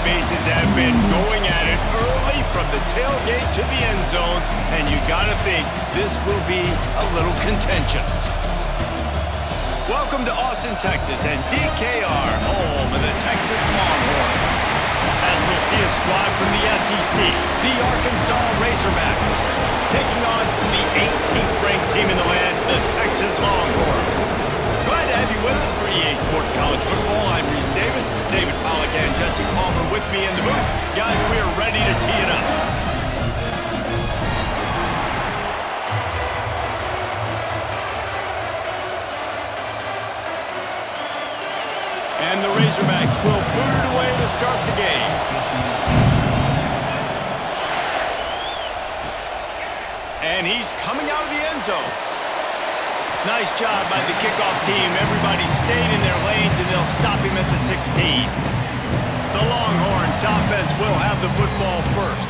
bases have been going at it early from the tailgate to the end zones, and you gotta think this will be a little contentious. Welcome to Austin, Texas, and DKR, home of the Texas Longhorns. As we'll see a squad from the SEC, the Arkansas Razorbacks, taking on the 18th ranked team in the land, the Texas Longhorns. Glad to have you with us for EA Sports College Football. I'm Reese Davis, David Pollack, and Jesse Palmer with me in the booth. Guys, we are ready to tee it up. And the Razorbacks will boot it away to start the game. And he's coming out of the end zone. Nice job by the kickoff team. Everybody stayed in their lanes, and they'll stop him at the 16. The Longhorns offense will have the football first.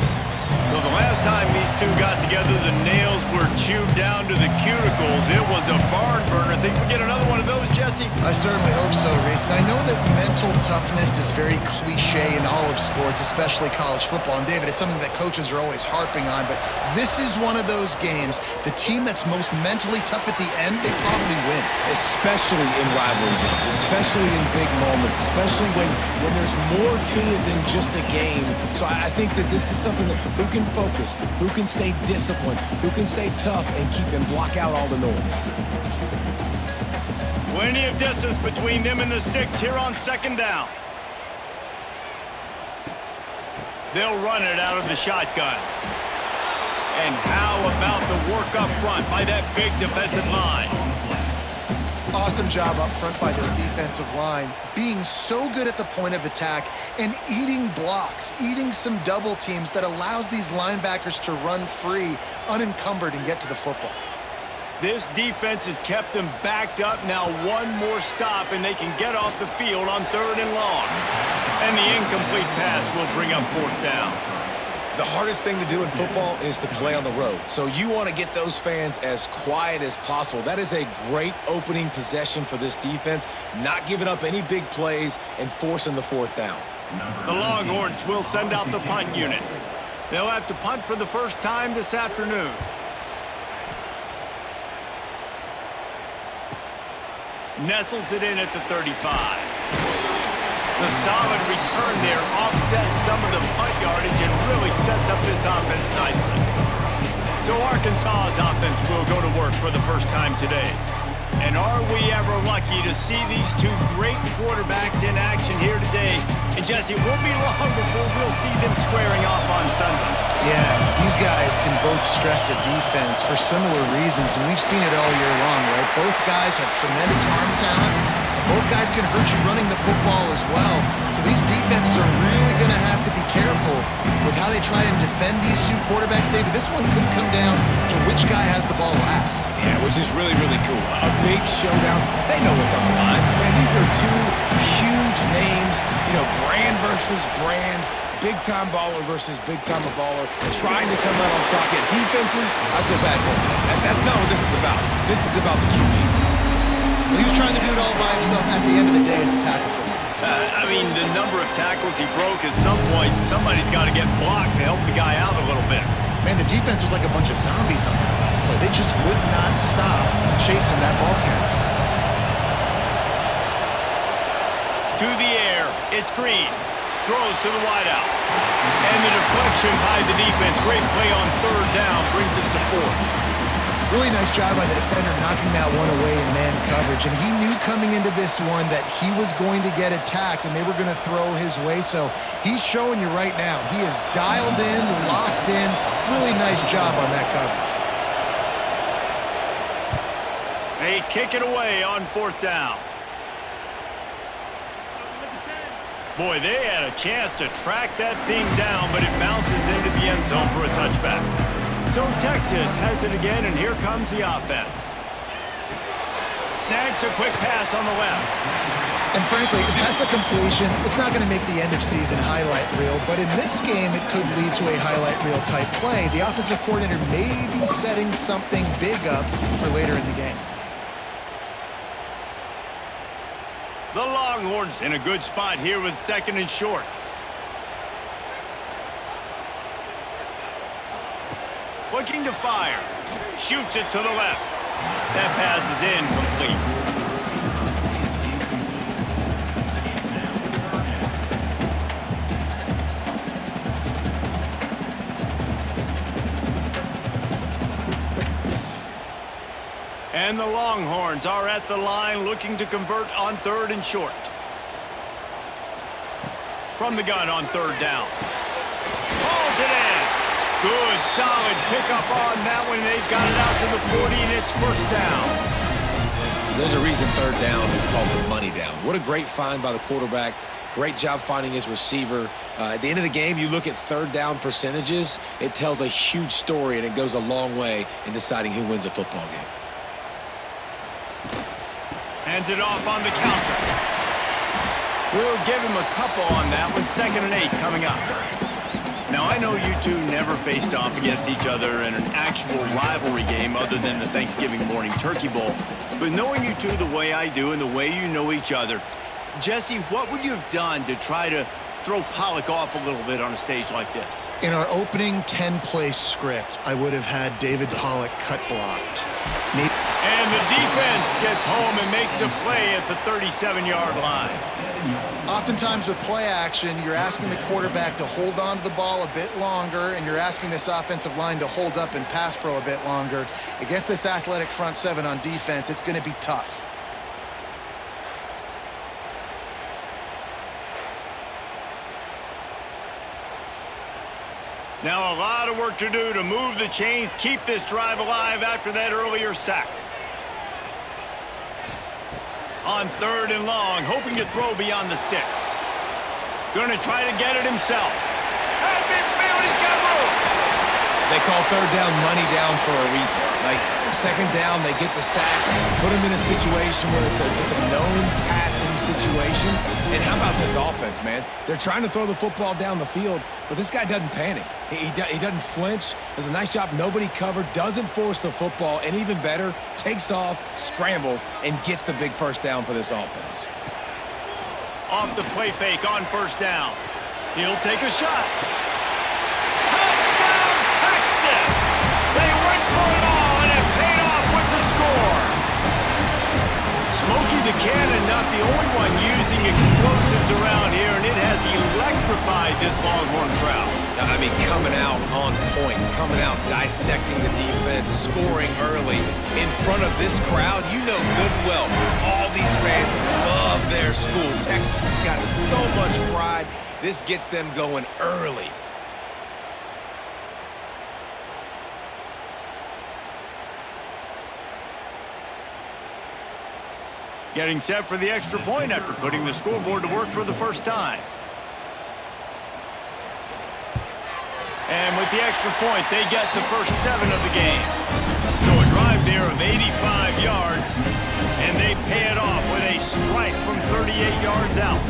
So the last time these two got together, the nails were chewed down to the cuticles. It was a barn burner. Think we get another one of those, Jesse? I certainly hope so, Reese. And I know that mental toughness is very cliche in all of sports, especially college football. And David, it's something that coaches are always harping on. But this is one of those games. The team that's most mentally tough at the end, they probably win. Especially in rivalry games, especially in big moments, especially when there's more to it than just a game. So I think that this is something that who can focus, who can stay disciplined, who can stay tough and keep and block out all the noise. Plenty of distance between them and the sticks here on second down. They'll run it out of the shotgun. And how about the work up front by that big defensive line? Awesome job up front by this defensive line, being so good at the point of attack and eating blocks, eating some double teams that allows these linebackers to run free, unencumbered, and get to the football. This defense has kept them backed up. Now one more stop, and they can get off the field on 3rd and long. And the incomplete pass will bring up 4th down. The hardest thing to do in football is to play on the road. So you want to get those fans as quiet as possible. That is a great opening possession for this defense, not giving up any big plays and forcing the 4th down. The Longhorns will send out the punt unit. They'll have to punt for the first time this afternoon. Nestles it in at the 35. The solid return there offsets some of the punt yardage and really sets up this offense nicely. So Arkansas's offense will go to work for the first time today. And are we ever lucky to see these two great quarterbacks in action here today? And Jesse, it won't be long before we'll see them squaring off on Sunday. Yeah, these guys can both stress a defense for similar reasons, and we've seen it all year long, right? Both guys have tremendous arm talent. Both guys can hurt you running the football as well. So these defenses are really going to have to be careful with how they try and defend these two quarterbacks. David, this one could come down to which guy has the ball last. Yeah, which is really, really cool. A big showdown. They know what's on the line. Man, these are two huge names. You know, brand versus brand. Big-time baller versus big-time baller. Trying to come out on top. Yeah, defenses, I feel bad for them. That's not what this is about. This is about the QBs. Well, he was trying to do it all by himself. At the end of the day, it's a tackle for loss. I mean, the number of tackles he broke, at some point, somebody's got to get blocked to help the guy out a little bit. Man, the defense was like a bunch of zombies on that last play. They just would not stop chasing that ball carrier. To the air, it's Green. Throws to the wideout. And the deflection by the defense. Great play on 3rd down. Brings us to 4th. Really nice job by the defender knocking that one away in man coverage. And he knew coming into this one that he was going to get attacked and they were going to throw his way. So he's showing you right now. He is dialed in, locked in. Really nice job on that coverage. They kick it away on 4th down. Boy, they had a chance to track that thing down, but it bounces into the end zone for a touchback. So Texas has it again, and here comes the offense. Snags a quick pass on the left. And frankly, if that's a completion, it's not going to make the end-of-season highlight reel. But in this game, it could lead to a highlight reel type play. The offensive coordinator may be setting something big up for later in the game. The Longhorns in a good spot here with 2nd and short. looking to fire. Shoots it to the left. That pass is incomplete. And the Longhorns are at the line looking to convert on 3rd and short. From the gun on 3rd down. Hauls it in. Good, solid pickup on that one. They've got it out to the 40, and it's 1st down. There's a reason 3rd down is called the money down. What a great find by the quarterback. Great job finding his receiver. At the end of the game, you look at 3rd down percentages. It tells a huge story, and it goes a long way in deciding who wins a football game. Hands it off on the counter. We'll give him a couple on that one. 2nd and 8 coming up. Now, I know you two never faced off against each other in an actual rivalry game other than the Thanksgiving morning turkey bowl. But knowing you two the way I do and the way you know each other, Jesse, what would you have done to try to throw Pollock off a little bit on a stage like this? In our opening 10-play script, I would have had David Pollock cut blocked. And the defense gets home and makes a play at the 37-yard line. Oftentimes with play action, you're asking the quarterback to hold on to the ball a bit longer, and you're asking this offensive line to hold up in pass pro a bit longer. Against this athletic front seven on defense, it's going to be tough. Now a lot of work to do to move the chains, keep this drive alive after that earlier sack. On 3rd and long, hoping to throw beyond the sticks. Gonna try to get it himself. At midfield, he's got room. They call 3rd down money down for a reason. Like 2nd down, they get the sack, put them in a situation where it's a known passing situation. And how about this offense, man? They're trying to throw the football down the field, but this guy doesn't panic. He doesn't flinch. Does a nice job. Nobody covered. Doesn't force the football. And even better, takes off, scrambles, and gets the big 1st down for this offense. Off the play fake on 1st down. He'll take a shot. Touchdown, Texas! They went for it all, and it paid off with the score. Smokey the Cannon, not the only one using explosives around here, and it has electrified this Longhorn crowd. I mean, coming out on point, coming out dissecting the defense, scoring early in front of this crowd. You know good and well, all these fans love their school. Texas has got so much pride. This gets them going early. Getting set for the extra point after putting the scoreboard to work for the 1st time. And with the extra point, they get the first 7 of the game. So a drive there of 85 yards, and they pay it off with a strike from 38 yards out.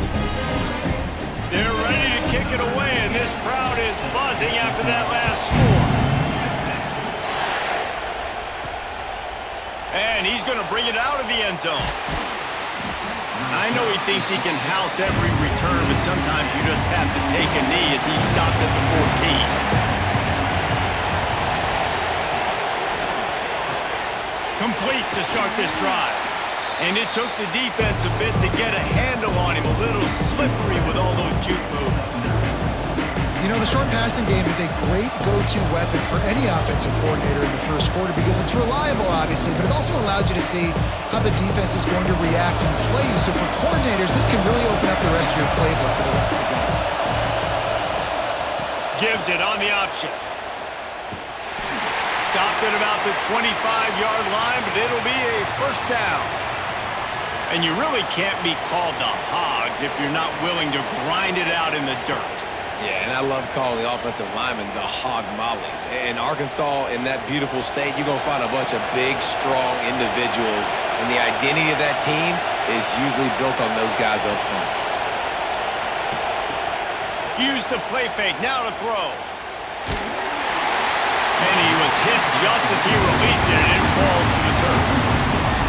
They're ready to kick it away, and this crowd is buzzing after that last score. And he's going to bring it out of the end zone. I know he thinks he can house every return, but sometimes you just have to take a knee as he stopped at the 14. Complete to start this drive. And it took the defense a bit to get a handle on him, a little slippery with all those juke moves. You know, the short passing game is a great go-to weapon for any offensive coordinator in the 1st quarter because it's reliable, obviously, but it also allows you to see how the defense is going to react and play you. So for coordinators, this can really open up the rest of your playbook for the rest of the game. Gives it on the option. Stopped at about the 25-yard line, but it'll be a 1st down. And you really can't be called the Hogs if you're not willing to grind it out in the dirt. Yeah, and I love calling the offensive linemen the hog mollies. In Arkansas, in that beautiful state, you're going to find a bunch of big, strong individuals, and the identity of that team is usually built on those guys up front. Use the play fake, now to throw. And he was hit just as he released it, and it falls to the turf.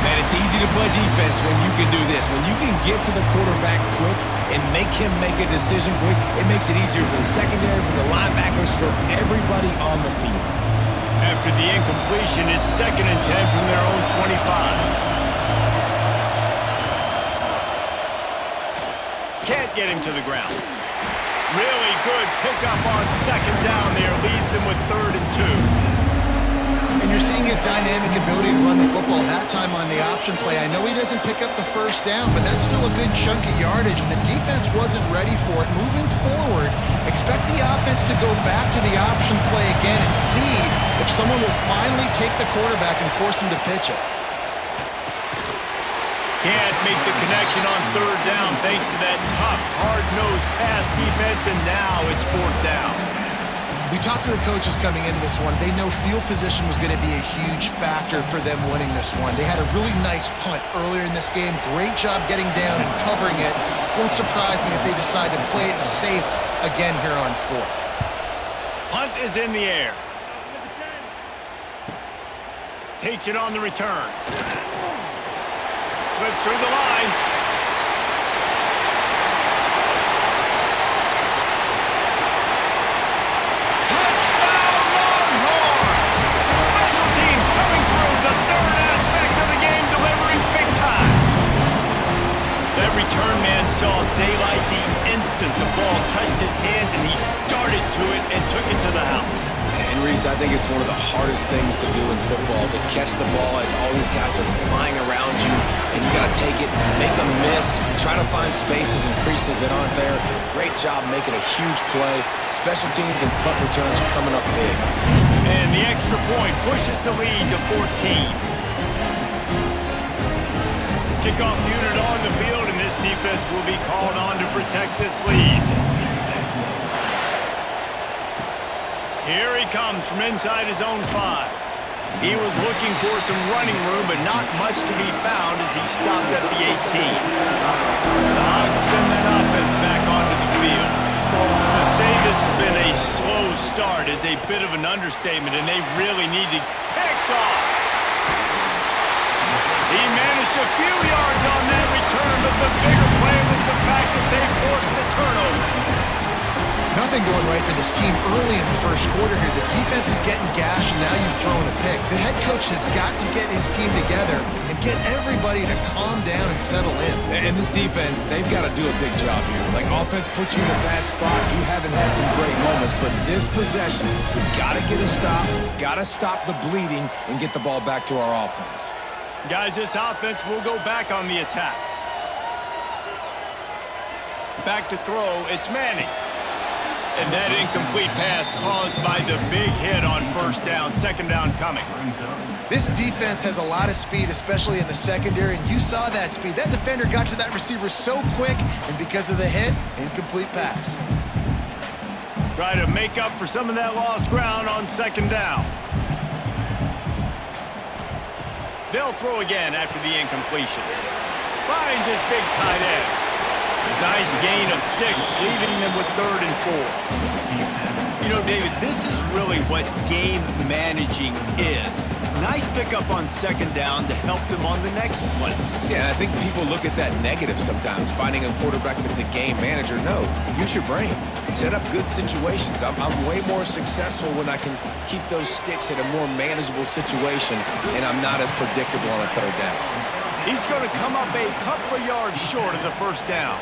Man, it's easy to play defense when you can do this. When you can get to the quarterback quick and make him make a decision quick, it makes it easier for the secondary, for the linebackers, for everybody on the field. After the incompletion, it's 2nd and 10 from their own 25. Can't get him to the ground. Really good pickup on 2nd down there. Leaves him with 3rd and 2. And you're seeing his dynamic ability to run the football. That time on the option play, I know he doesn't pick up the 1st down, but that's still a good chunk of yardage, and the defense wasn't ready for it. Moving forward, expect the offense to go back to the option play again and see if someone will finally take the quarterback and force him to pitch it. Can't make the connection on 3rd down thanks to that tough, hard-nosed pass defense, and now it's 4th down. We talked to the coaches coming into this one. They know field position was going to be a huge factor for them winning this one. They had a really nice punt earlier in this game. Great job getting down and covering it. Won't surprise me if they decide to play it safe again here on 4th. Punt is in the air. Takes it on the return. Slips through the line. Touchdown, Longhorns! Special teams coming through, the 3rd aspect of the game, delivering big time. That return man saw daylight the instant the ball touched his hands, and he darted to it and took it to the house. And Reese, I think it's one of the hardest things to do in football, to catch the ball as all these guys are flying around you, and you got to take it, make a miss, try to find spaces and creases that aren't there. Great job making a huge play. Special teams and punt returns coming up big. And the extra point pushes the lead to 14. Kickoff unit on the field, and this defense will be called on to protect this lead. Here he comes from inside his own 5. He was looking for some running room, but not much to be found as he stopped at the 18. The Hogs send that offense back onto the field. To say this has been a slow start is a bit of an understatement, and they really need to pick off. He managed a few yards on that return, but the bigger play was the fact that they forced the turnover. Nothing going right for this team early in the 1st quarter here. The defense is getting gashed, and now you've thrown a pick. The head coach has got to get his team together and get everybody to calm down and settle in. And this defense, they've got to do a big job here. Like, offense puts you in a bad spot. You haven't had some great moments, but this possession, we got to get a stop, got to stop the bleeding, and get the ball back to our offense. Guys, this offense will go back on the attack. Back to throw, it's Manning. And that incomplete pass caused by the big hit on 1st down, 2nd down coming. This defense has a lot of speed, especially in the secondary, and you saw that speed. That defender got to that receiver so quick, and because of the hit, incomplete pass. Try to make up for some of that lost ground on 2nd down. They'll throw again after the incompletion. Finds his big tight end. Nice gain of 6, leaving them with 3rd and 4. You know, David, this is really what game managing is. Nice pickup on 2nd down to help them on the next play. Yeah, and I think people look at that negative sometimes, finding a quarterback that's a game manager. No, use your brain. Set up good situations. I'm way more successful when I can keep those sticks at a more manageable situation, and I'm not as predictable on a 3rd down. He's going to come up a couple of yards short of the 1st down.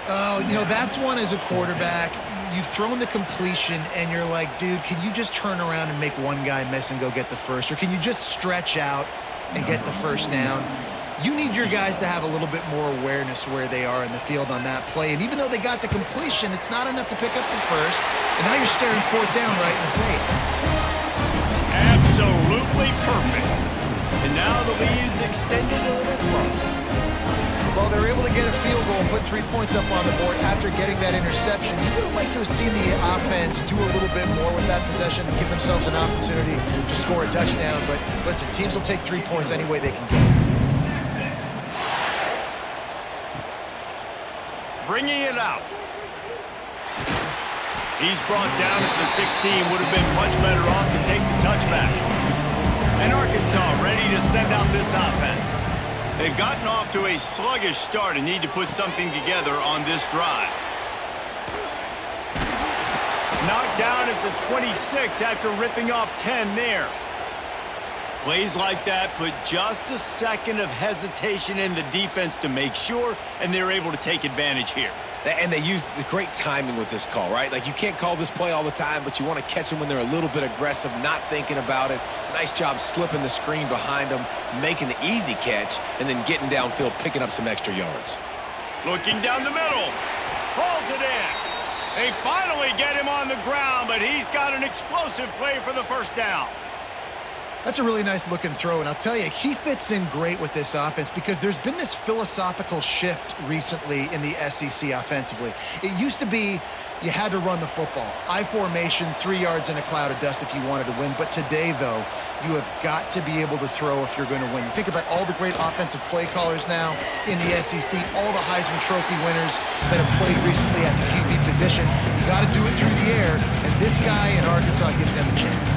Oh, you know, that's one as a quarterback. You've thrown the completion, and you're like, dude, can you just turn around and make one guy miss and go get the 1st? Or can you just stretch out and get the 1st down? You need your guys to have a little bit more awareness where they are in the field on that play. And even though they got the completion, it's not enough to pick up the 1st. And now you're staring 4th down right in the face. Absolutely perfect. And now the lead's extended a little further. Well, they're able to get a field goal and put 3 points up on the board after getting that interception. You would have liked to have seen the offense do a little bit more with that possession and give themselves an opportunity to score a touchdown. But listen, teams will take 3 points any way they can get it. Bringing it out. He's brought down at the 16. Would have been much better off to take the touchback. And Arkansas ready to send out this offense. They've gotten off to a sluggish start and need to put something together on this drive. Knocked down at the 26 after ripping off 10 there. Plays like that put just a second of hesitation in the defense to make sure, and they're able to take advantage here. And they use the great timing with this call, right? Like, you can't call this play all the time, but you want to catch them when they're a little bit aggressive, not thinking about it. Nice job slipping the screen behind them, making the easy catch, and then getting downfield, picking up some extra yards. Looking down the middle. Hauls it in. They finally get him on the ground, but he's got an explosive play for the first down. That's a really nice looking throw, and I'll tell you, he fits in great with this offense because there's been this philosophical shift recently in the SEC offensively. It used to be you had to run the football. I formation, 3 yards in a cloud of dust if you wanted to win. But today, though, you have got to be able to throw if you're going to win. You think about all the great offensive play callers now in the SEC, all the Heisman Trophy winners that have played recently at the QB position. You got to do it through the air, and this guy in Arkansas gives them a chance.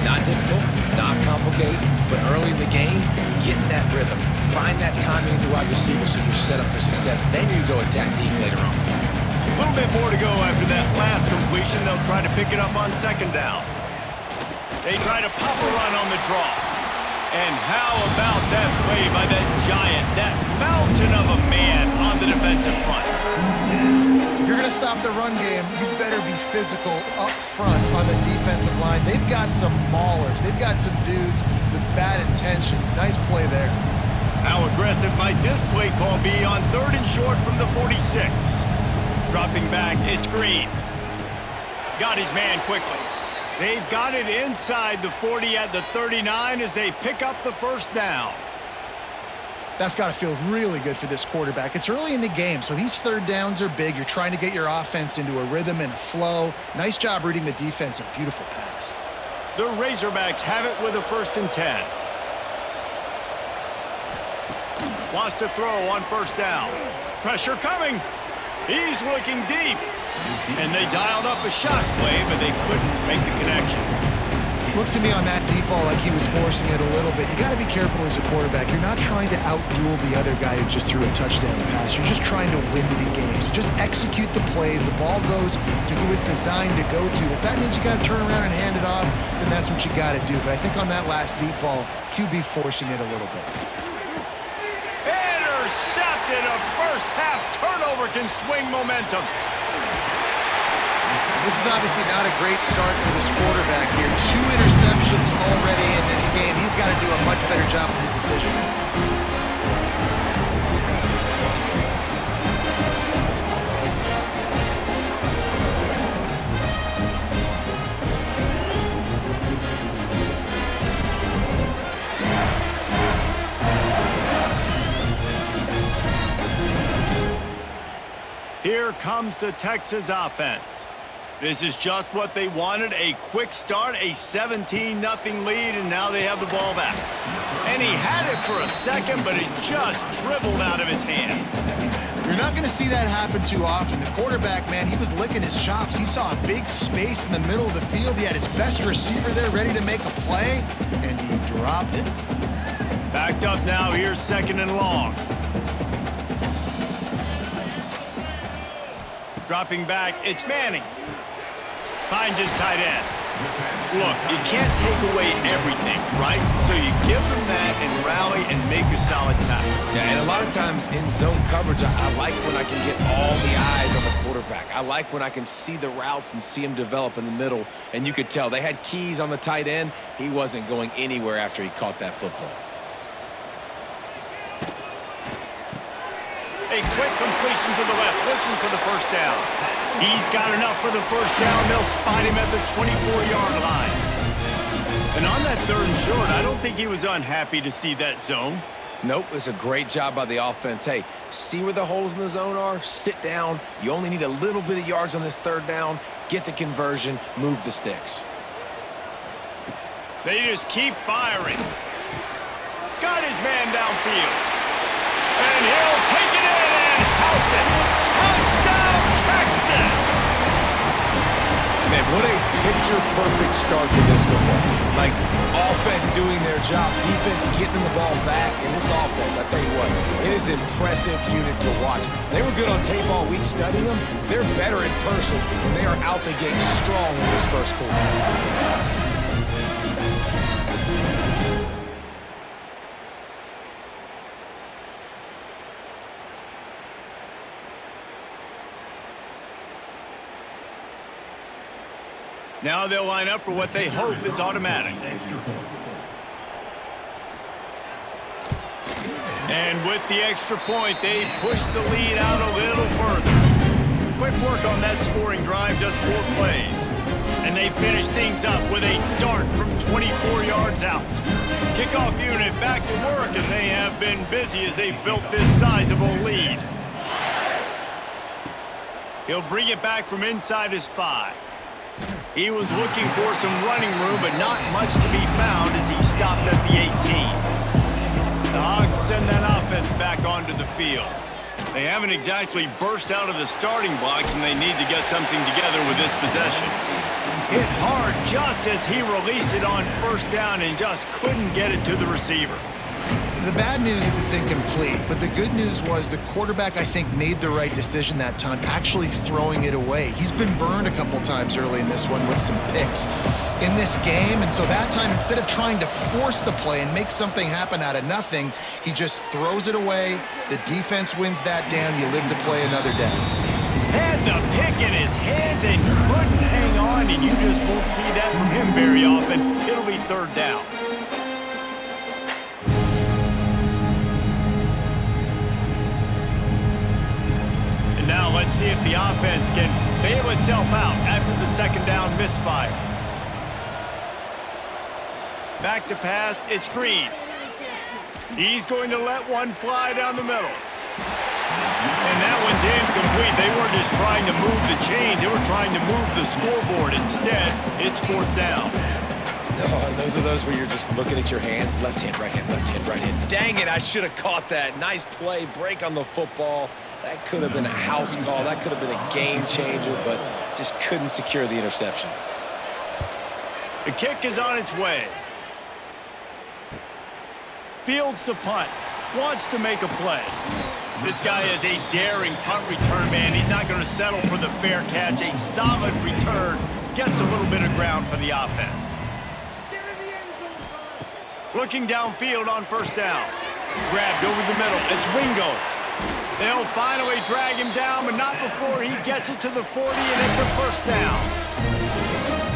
Not difficult, not complicated, but early in the game, getting that rhythm. Find that timing as a wide receiver so you're set up for success. Then you go attack deep later on. A little bit more to go after that last completion. They'll try to pick it up on second down. They try to pop a run on the draw. And how about that play by that giant, that mountain of a man on the defensive front? If you're going to stop the run game, you better be physical up front on the defensive line. They've got some maulers. They've got some dudes with bad intentions. Nice play there. How aggressive might this play call be on 3rd and short from the 46? Dropping back, it's Green. Got his man quickly. They've got it inside the 40 at the 39 as they pick up the first down. That's got to feel really good for this quarterback. It's early in the game, so these third downs are big. You're trying to get your offense into a rhythm and a flow. Nice job reading the defense. A beautiful pass. The Razorbacks have it with a 1st and 10. Wants to throw on 1st down. Pressure coming. He's looking deep. And they dialed up a shot play, but they couldn't make the connection. Looked to me on that deep ball like he was forcing it a little bit. You got to be careful as a quarterback. You're not trying to outduel the other guy who just threw a touchdown pass. You're just trying to win the game. So just execute the plays. The ball goes to who it's designed to go to. If that means you got to turn around and hand it off, then that's what you got to do. But I think on that last deep ball, QB forcing it a little bit. Intercepted. A first half turnover can swing momentum. This is obviously not a great start for this quarterback here. 2 interceptions already in this game. He's got to do a much better job with his decision. Here comes the Texas offense. This is just what they wanted, a quick start, a 17-0 lead, and now they have the ball back. And he had it for a second, but it just dribbled out of his hands. You're not going to see that happen too often. The quarterback, man, he was licking his chops. He saw a big space in the middle of the field. He had his best receiver there ready to make a play, and he dropped it. Backed up now, here's 2nd and long. Dropping back, it's Manning. Finds his tight end. Look, you can't take away everything, right? So you give them that and rally and make a solid tackle. Yeah, and a lot of times in zone coverage, I like when I can get all the eyes on the quarterback. I like when I can see the routes and see him develop in the middle. And you could tell they had keys on the tight end. He wasn't going anywhere after he caught that football. A quick completion to the left, looking for the first down. He's got enough for the first down. They'll spot him at the 24-yard line. And on that 3rd and short, I don't think he was unhappy to see that zone. Nope, it's a great job by the offense. Hey, see where the holes in the zone are? Sit down. You only need a little bit of yards on this 3rd down. Get the conversion. Move the sticks. They just keep firing. Got his man downfield. And he'll take it in and house it. Touchdown, Texas! Man, what a picture-perfect start to this football. Like, offense doing their job, defense getting the ball back, and this offense, I tell you what, it is an impressive unit to watch. They were good on tape all week studying them. They're better in person, and they are out the gate strong in this first quarter. Now they'll line up for what they hope is automatic. And with the extra point, they push the lead out a little further. Quick work on that scoring drive, just 4 plays. And they finish things up with a dart from 24 yards out. Kickoff unit back to work, and they have been busy as they built this sizable lead. He'll bring it back from inside his 5. He was looking for some running room, but not much to be found as he stopped at the 18. The Hogs send that offense back onto the field. They haven't exactly burst out of the starting blocks, and they need to get something together with this possession. Hit hard just as he released it on first down and just couldn't get it to the receiver. The bad news is it's incomplete, but the good news was the quarterback, I think, made the right decision that time, actually throwing it away. He's been burned a couple times early in this one with some picks in this game, and so that time, instead of trying to force the play and make something happen out of nothing, he just throws it away. The defense wins that down. You live to play another day. Had the pick in his hands and couldn't hang on, and you just won't see that from him very often. It'll be 3rd down. Now let's see if the offense can bail itself out after the 2nd down misfire. Back to pass, it's Green. He's going to let one fly down the middle. And that one's incomplete. They weren't just trying to move the chains, they were trying to move the scoreboard. Instead, it's 4th down. Oh, those are those where you're just looking at your hands. Left hand, right hand, left hand, right hand. Dang it, I should have caught that. Nice play, break on the football. That could have been a house call. That could have been a game changer, but just couldn't secure the interception. The kick is on its way. Fields the punt. Wants to make a play. This guy is a daring punt return man. He's not going to settle for the fair catch. A solid return. Gets a little bit of ground for the offense. Looking downfield on 1st down. Grabbed over the middle. It's Wingo. They'll finally drag him down, but not before he gets it to the 40, and it's a 1st down.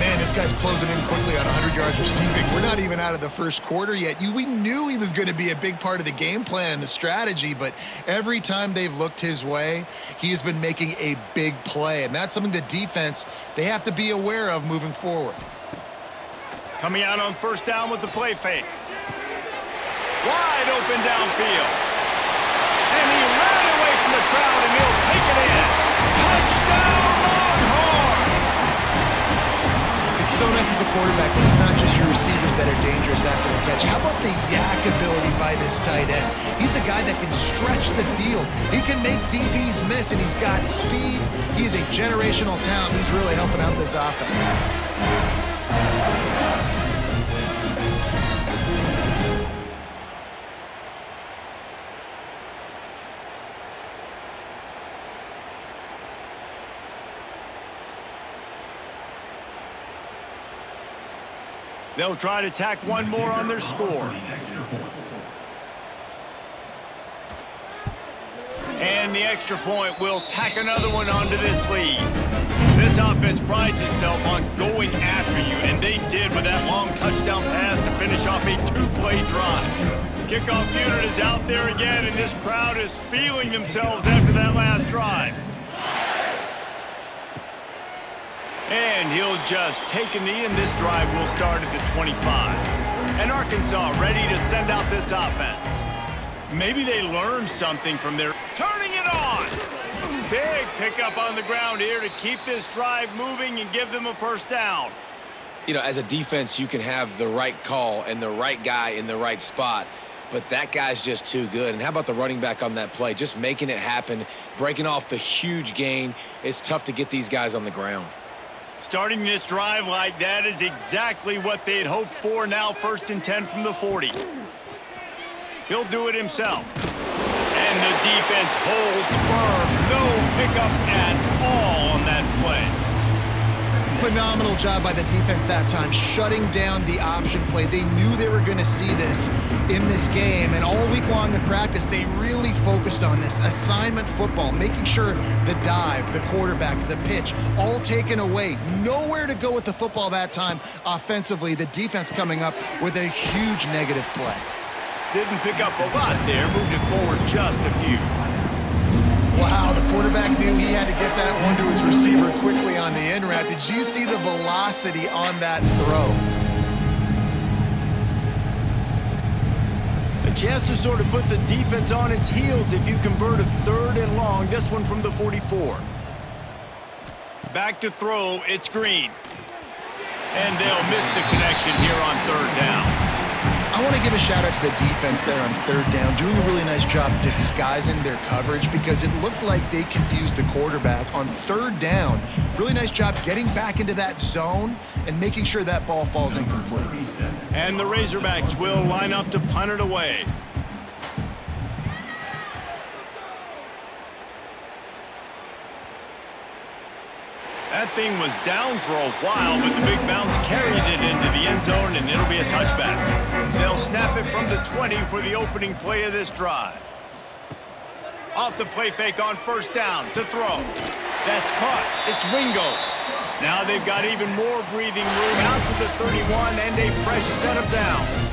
Man, this guy's closing in quickly on 100 yards receiving. We're not even out of the first quarter yet. We knew he was going to be a big part of the game plan and the strategy, but every time they've looked his way, he has been making a big play, and that's something the defense, they have to be aware of moving forward. Coming out on 1st down with the play fake. Wide open downfield. And he ran away from the crowd, and he'll take it in. Touchdown, Longhorns! It's so nice as a quarterback that it's not just your receivers that are dangerous after the catch. How about the yak ability by this tight end? He's a guy that can stretch the field. He can make DBs miss, and he's got speed. He's a generational talent. He's really helping out this offense. They'll try to tack one more on their score. And the extra point will tack another one onto this lead. This offense prides itself on going after you, and they did with that long touchdown pass to finish off a 2-play drive. Kickoff unit is out there again, and this crowd is feeling themselves after that last drive. And he'll just take a knee, and this drive will start at the 25. And Arkansas ready to send out this offense. Maybe they learned something from their turning it on. Big pickup on the ground here to keep this drive moving and give them a 1st down. You know, as a defense, you can have the right call and the right guy in the right spot, but that guy's just too good. And how about the running back on that play? Just making it happen, breaking off the huge gain. It's tough to get these guys on the ground. Starting this drive like that is exactly what they'd hoped for. Now 1st and 10 from the 40. He'll do it himself. And the defense holds firm. No pickup at all on that play. Phenomenal job by the defense that time, shutting down the option play. They knew they were going to see this in this game, and all week long in practice, they really focused on this assignment football, making sure the dive, the quarterback, the pitch, all taken away. Nowhere to go with the football that time offensively. The defense coming up with a huge negative play. Didn't pick up a lot there, moved it forward just a few. Wow, the quarterback knew he had to get that one to his receiver quickly on the in route. Did you see the velocity on that throw? A chance to sort of put the defense on its heels if you convert a 3rd and long. This one from the 44. Back to throw, it's Green. And they'll miss the connection here on 3rd down. I want to give a shout out to the defense there on 3rd down, doing a really nice job disguising their coverage because it looked like they confused the quarterback on 3rd down. Really nice job getting back into that zone and making sure that ball falls incomplete. And the Razorbacks will line up to punt it away. That thing was down for a while, but the big bounce carried it into the end zone, and it'll be a touchback. They'll snap it from the 20 for the opening play of this drive. Off the play fake on 1st down to throw. That's caught. It's Wingo. Now they've got even more breathing room out to the 31 and a fresh set of downs.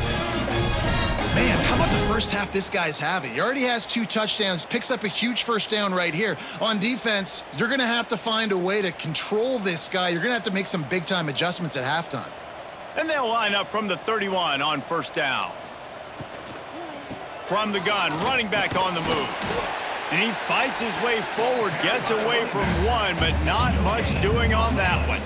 Man, how about the first half this guy's having? He already has 2 touchdowns, picks up a huge 1st down right here. On defense, you're going to have to find a way to control this guy. You're going to have to make some big-time adjustments at halftime. And they'll line up from the 31 on 1st down. From the gun, running back on the move. And he fights his way forward, gets away from one, but not much doing on that one.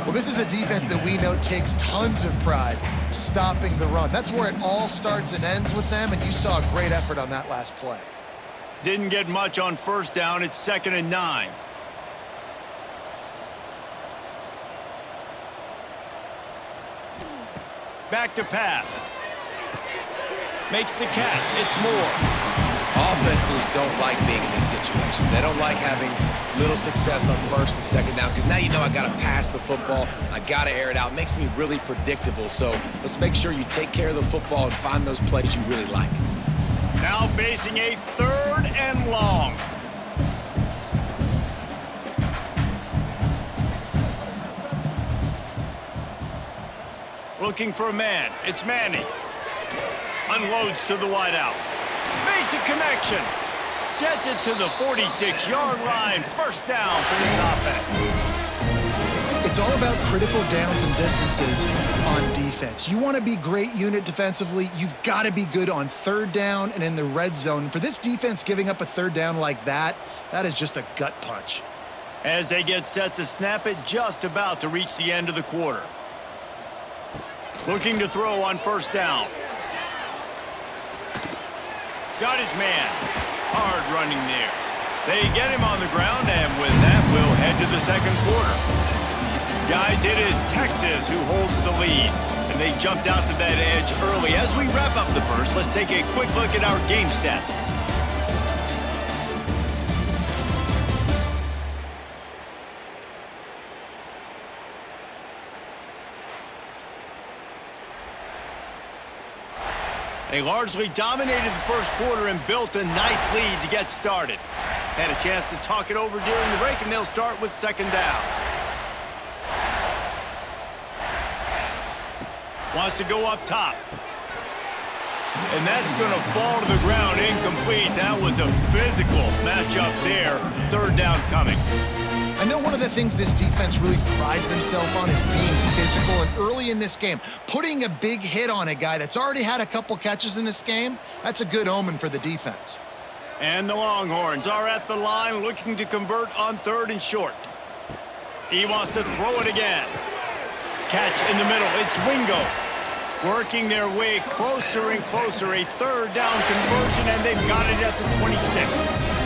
Well, this is a defense that we know takes tons of pride stopping the run. That's where it all starts and ends with them, and you saw a great effort on that last play. Didn't get much on 1st down. It's 2nd and 9. Back to pass. Makes the catch. It's Moore. Offenses don't like being in these situations. They don't like having little success on 1st and 2nd down because now you know I got to pass the football. I got to air it out. It makes me really predictable. So let's make sure you take care of the football and find those plays you really like. Now facing a 3rd and long. Looking for a man. It's Manning. Unloads to the wideout. Makes a connection. Gets it to the 46-yard line. 1st down for this offense. It's all about critical downs and distances on defense. You want to be great unit defensively. You've got to be good on 3rd down and in the red zone. For this defense giving up a 3rd down like that, that is just a gut punch. As they get set to snap it, just about to reach the end of the quarter. Looking to throw on 1st down. Got his man. Hard running there. They get him on the ground, and with that, we'll head to the 2nd quarter. Guys, it is Texas who holds the lead, and they jumped out to that edge early. As we wrap up the 1st, let's take a quick look at our game stats. They largely dominated the 1st quarter and built a nice lead to get started. Had a chance to talk it over during the break, and they'll start with 2nd down. Wants to go up top. And that's going to fall to the ground incomplete. That was a physical matchup there. 3rd down coming. I know one of the things this defense really prides themselves on is being physical, and early in this game, putting a big hit on a guy that's already had a couple catches in this game, that's a good omen for the defense. And the Longhorns are at the line looking to convert on 3rd and short. He wants to throw it again. Catch in the middle. It's Wingo. Working their way closer and closer. A 3rd down conversion, and they've got it at the 26.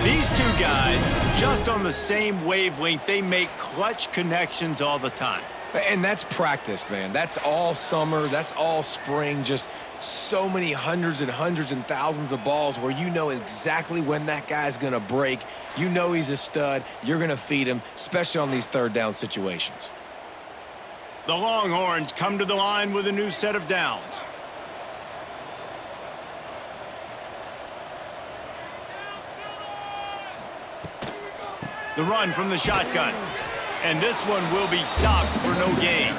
These two guys just on the same wavelength. They make clutch connections all the time. And that's practice, man. That's all summer. That's all spring. Just so many hundreds and thousands of balls where you know exactly when that guy's going to break. You know he's a stud. You're going to feed him, especially on these third down situations. The Longhorns come to the line with a new set of downs. The run from the shotgun. And this one will be stopped for no gain.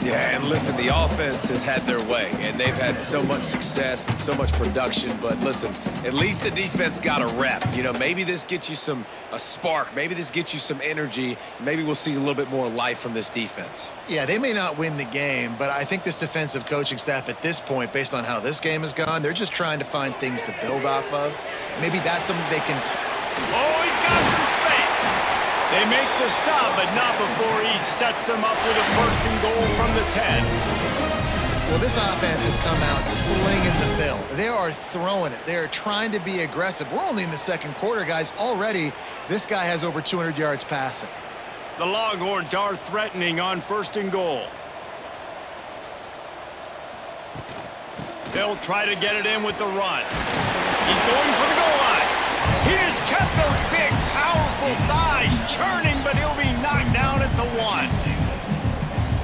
Yeah, and listen, the offense has had their way, and they've had so much success and so much production. But listen, at least the defense got a rep. You know, maybe this gets you a spark. Maybe this gets you some energy. Maybe we'll see a little bit more life from this defense. Yeah, they may not win the game, but I think this defensive coaching staff at this point, based on how this game has gone, they're just trying to find things to build off of. Maybe that's something they can... Oh, he's got some space. They make the stop, but not before he sets them up with a 1st and goal from the 10. Well, this offense has come out slinging the bill. They are throwing it. They are trying to be aggressive. We're only in the 2nd quarter, guys. Already, this guy has over 200 yards passing. The Longhorns are threatening on 1st and goal. They'll try to get it in with the run. He's going for the goal line. He has kept those big, powerful thighs churning, but he'll be knocked down at the 1.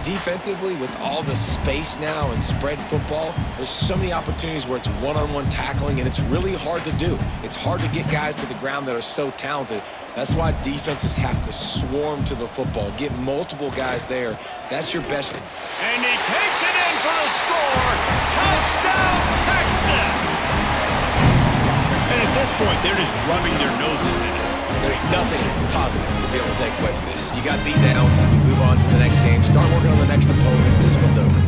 Defensively, with all the space now and spread football, there's so many opportunities where it's one-on-one tackling, and it's really hard to do. It's hard to get guys to the ground that are so talented. That's why defenses have to swarm to the football, get multiple guys there. That's your best. And he takes it in for a score. Touchdown, Texas! And at this point, they're just rubbing their noses in it. There's nothing positive to be able to take away from this. You got beat down, you move on to the next game, start working on the next opponent. This one's over.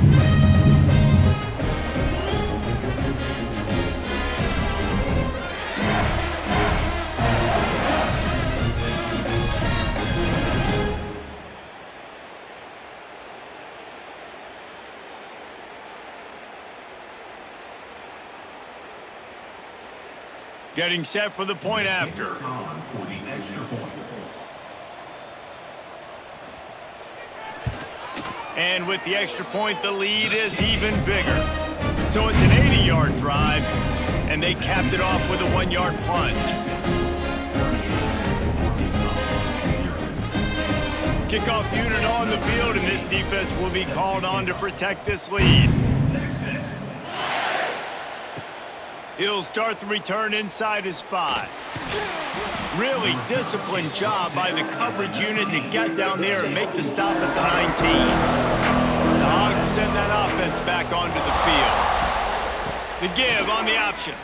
Getting set for the point after. And with the extra point, the lead is even bigger. So it's an 80-yard drive, and they capped it off with a 1-yard plunge. Kickoff unit on the field, and this defense will be called on to protect this lead. He'll start the return inside his 5. Really disciplined job by the coverage unit to get down there and make the stop at the 19. The Hogs send that offense back onto the field. The give on the option.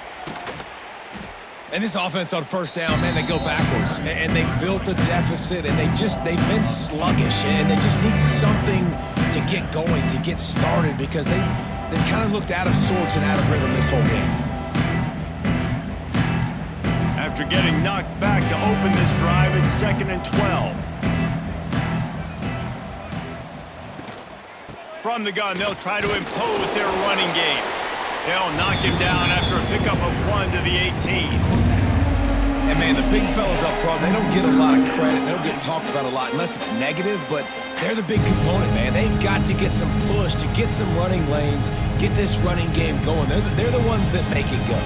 And this offense on 1st down, man, they go backwards. And they've built a deficit, and they've been sluggish. And they just need something to get going, to get started, because they've kind of looked out of sorts and out of rhythm this whole game. After getting knocked back to open this drive, it's 2nd and 12. From the gun, they'll try to impose their running game. They'll knock him down after a pickup of 1 to the 18. And, man, the big fellas up front, they don't get a lot of credit. They don't get talked about a lot unless it's negative, but they're the big component, man. They've got to get some push, to get some running lanes, get this running game going. They're the ones that make it go.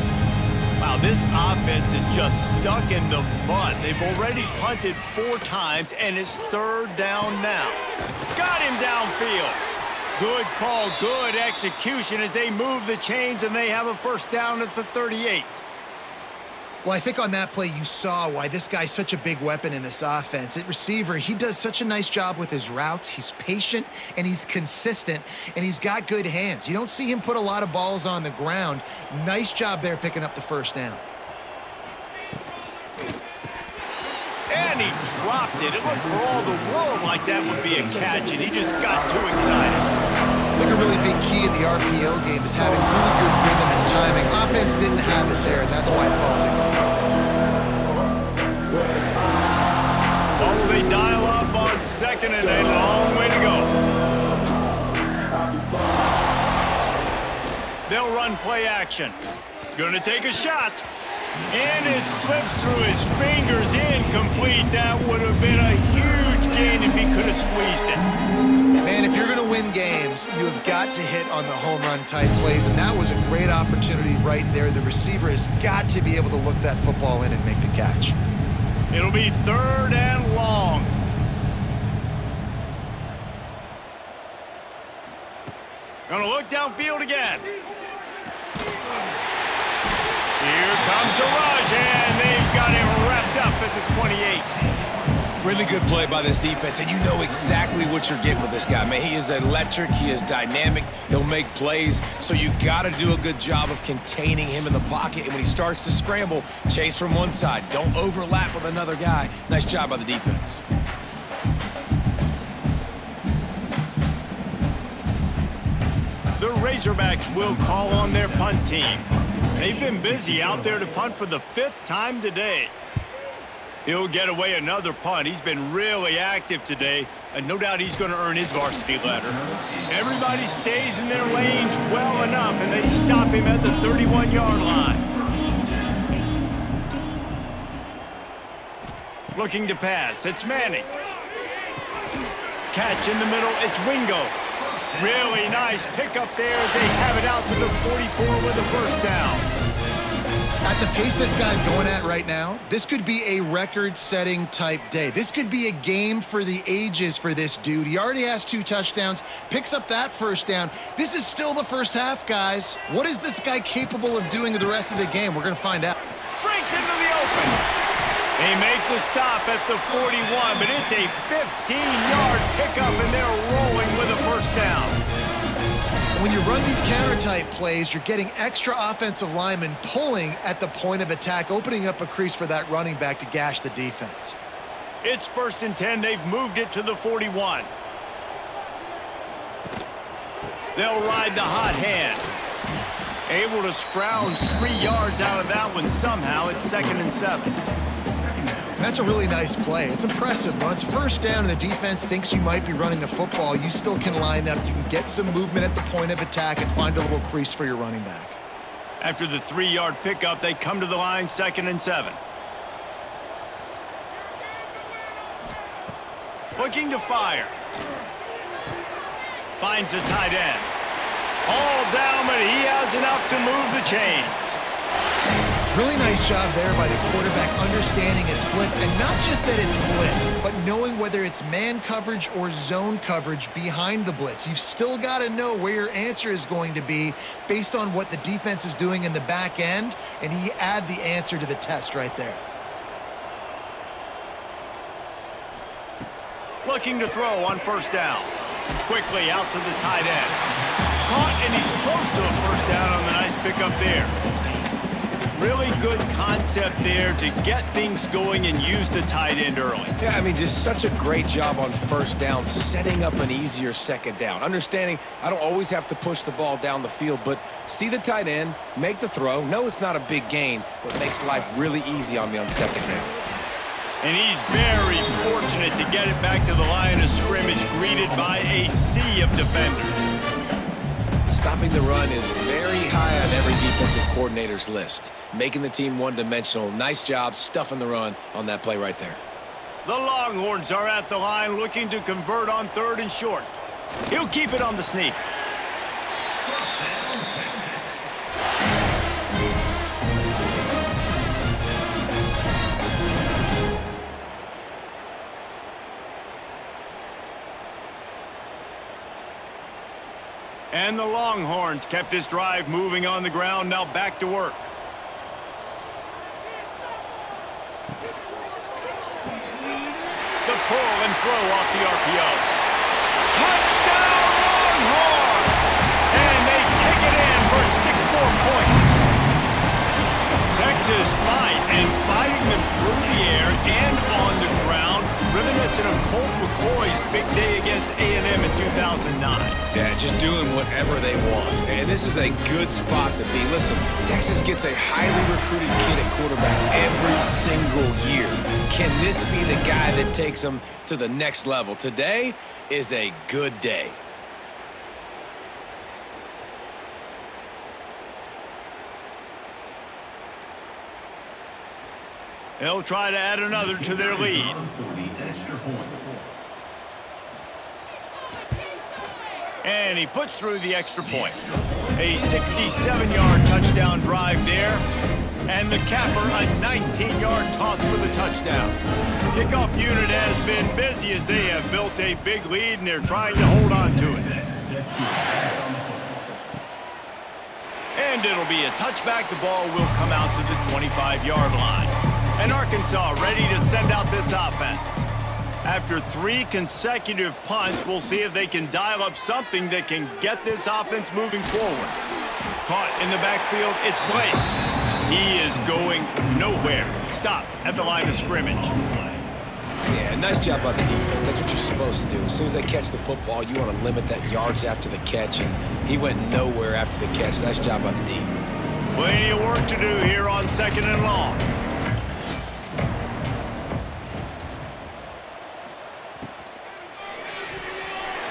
Wow, this offense is just stuck in the mud. They've already punted 4 times, and it's 3rd down now. Got him downfield. Good call, good execution as they move the chains, and they have a 1st down at the 38. Well, I think on that play you saw why this guy's such a big weapon in this offense. At receiver, he does such a nice job with his routes. He's patient, and he's consistent, and he's got good hands. You don't see him put a lot of balls on the ground. Nice job there picking up the 1st down. And he dropped it. It looked for all the world like that would be a catch, and he just got too excited. I think a really big key in the RPO game is having really good rhythm and timing. Offense didn't have it there, and that's why it falls incomplete. Well, will they dial up on 2nd and a long way to go? They'll run play action. Gonna take a shot. And it slips through his fingers, incomplete. That would have been a huge gain if he could have squeezed it. Man, if you're going to win games, you have got to hit on the home run type plays, and that was a great opportunity right there. The receiver has got to be able to look that football in and make the catch. It'll be 3rd and long. Gonna look downfield again. Here comes the rush, and they've got him wrapped up at the 28. Really good play by this defense, and you know exactly what you're getting with this guy. Man, he is electric. He is dynamic. He'll make plays, so you got to do a good job of containing him in the pocket. And when he starts to scramble, chase from one side. Don't overlap with another guy. Nice job by the defense. The Razorbacks will call on their punt team. They've been busy out there to punt for the 5th time today. He'll get away another punt. He's been really active today, and no doubt he's going to earn his varsity letter. Everybody stays in their lanes well enough, and they stop him at the 31-yard line. Looking to pass. It's Manning. Catch in the middle. It's Wingo. Really nice pickup there as they have it out to the 44 with a 1st down. At the pace this guy's going at right now, this could be a record-setting type day. This could be a game for the ages for this dude. He already has 2 touchdowns, picks up that 1st down. This is still the first half, guys. What is this guy capable of doing the rest of the game? We're going to find out. Breaks into the open. They make the stop at the 41, but it's a 15-yard pickup, and they're rolling with a 1st down. When you run these counter-type plays, you're getting extra offensive linemen pulling at the point of attack, opening up a crease for that running back to gash the defense. It's 1st and 10. They've moved it to the 41. They'll ride the hot hand. Able to scrounge 3 yards out of that one somehow. It's 2nd and 7. That's a really nice play. It's impressive. When it's 1st down and the defense thinks you might be running the football, you still can line up. You can get some movement at the point of attack and find a little crease for your running back. After the 3-yard pickup, they come to the line, 2nd and 7. Looking to fire. Finds the tight end. All down, but he has enough to move the chains. Really nice job there by the quarterback understanding it's blitz, and not just that it's blitz, but knowing whether it's man coverage or zone coverage behind the blitz. You've still got to know where your answer is going to be based on what the defense is doing in the back end, and he add the answer to the test right there. Looking to throw on 1st down. Quickly out to the tight end. Caught, and he's close to a 1st down on the nice pickup there. Really good concept there to get things going and use the tight end early. Yeah, I mean, just such a great job on 1st down, setting up an easier 2nd down. Understanding I don't always have to push the ball down the field, but see the tight end, make the throw. No, it's not a big gain, but makes life really easy on me on 2nd down. And he's very fortunate to get it back to the line of scrimmage, greeted by a sea of defenders. Stopping the run is very high on every defensive coordinator's list. Making the team one-dimensional. Nice job stuffing the run on that play right there. The Longhorns are at the line looking to convert on 3rd and short. He'll keep it on the sneak. And the Longhorns kept this drive moving on the ground. Now back to work. The pull and throw off the RPO. Touchdown Longhorns! And they take it in for 6 more points. Texas fighting them through the air and on the ground. Reminiscent of Colt McCoy's big day against A&M in 2009. Yeah, just doing whatever they want. And this is a good spot to be. Listen, Texas gets a highly recruited kid at quarterback every single year. Can this be the guy that takes them to the next level? Today is a good day. They'll try to add another to their lead. And he puts through the extra point. A 67-yard touchdown drive there. And the capper, a 19-yard toss for the touchdown. Kickoff unit has been busy as they have built a big lead, and they're trying to hold on to it. And it'll be a touchback. The ball will come out to the 25-yard line. And Arkansas ready to send out this offense. After 3 consecutive punts, we'll see if they can dial up something that can get this offense moving forward. Caught in the backfield, it's Blake. He is going nowhere. Stop at the line of scrimmage. Yeah, nice job by the defense. That's what you're supposed to do. As soon as they catch the football, you want to limit that yards after the catch, and he went nowhere after the catch. Nice job by the D. Plenty of work to do here on 2nd and long.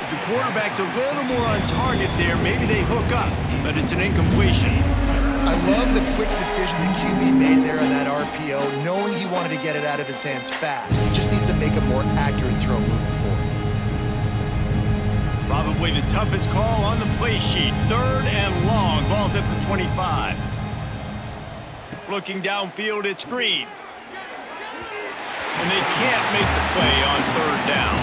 If the quarterback's a little more on target there, maybe they hook up, but it's an incompletion. I love the quick decision the QB made there on that RPO, knowing he wanted to get it out of his hands fast. He just needs to make a more accurate throw moving forward. Probably the toughest call on the play sheet. 3rd and long. Ball's at the 25. Looking downfield, it's Green. And they can't make the play on 3rd down.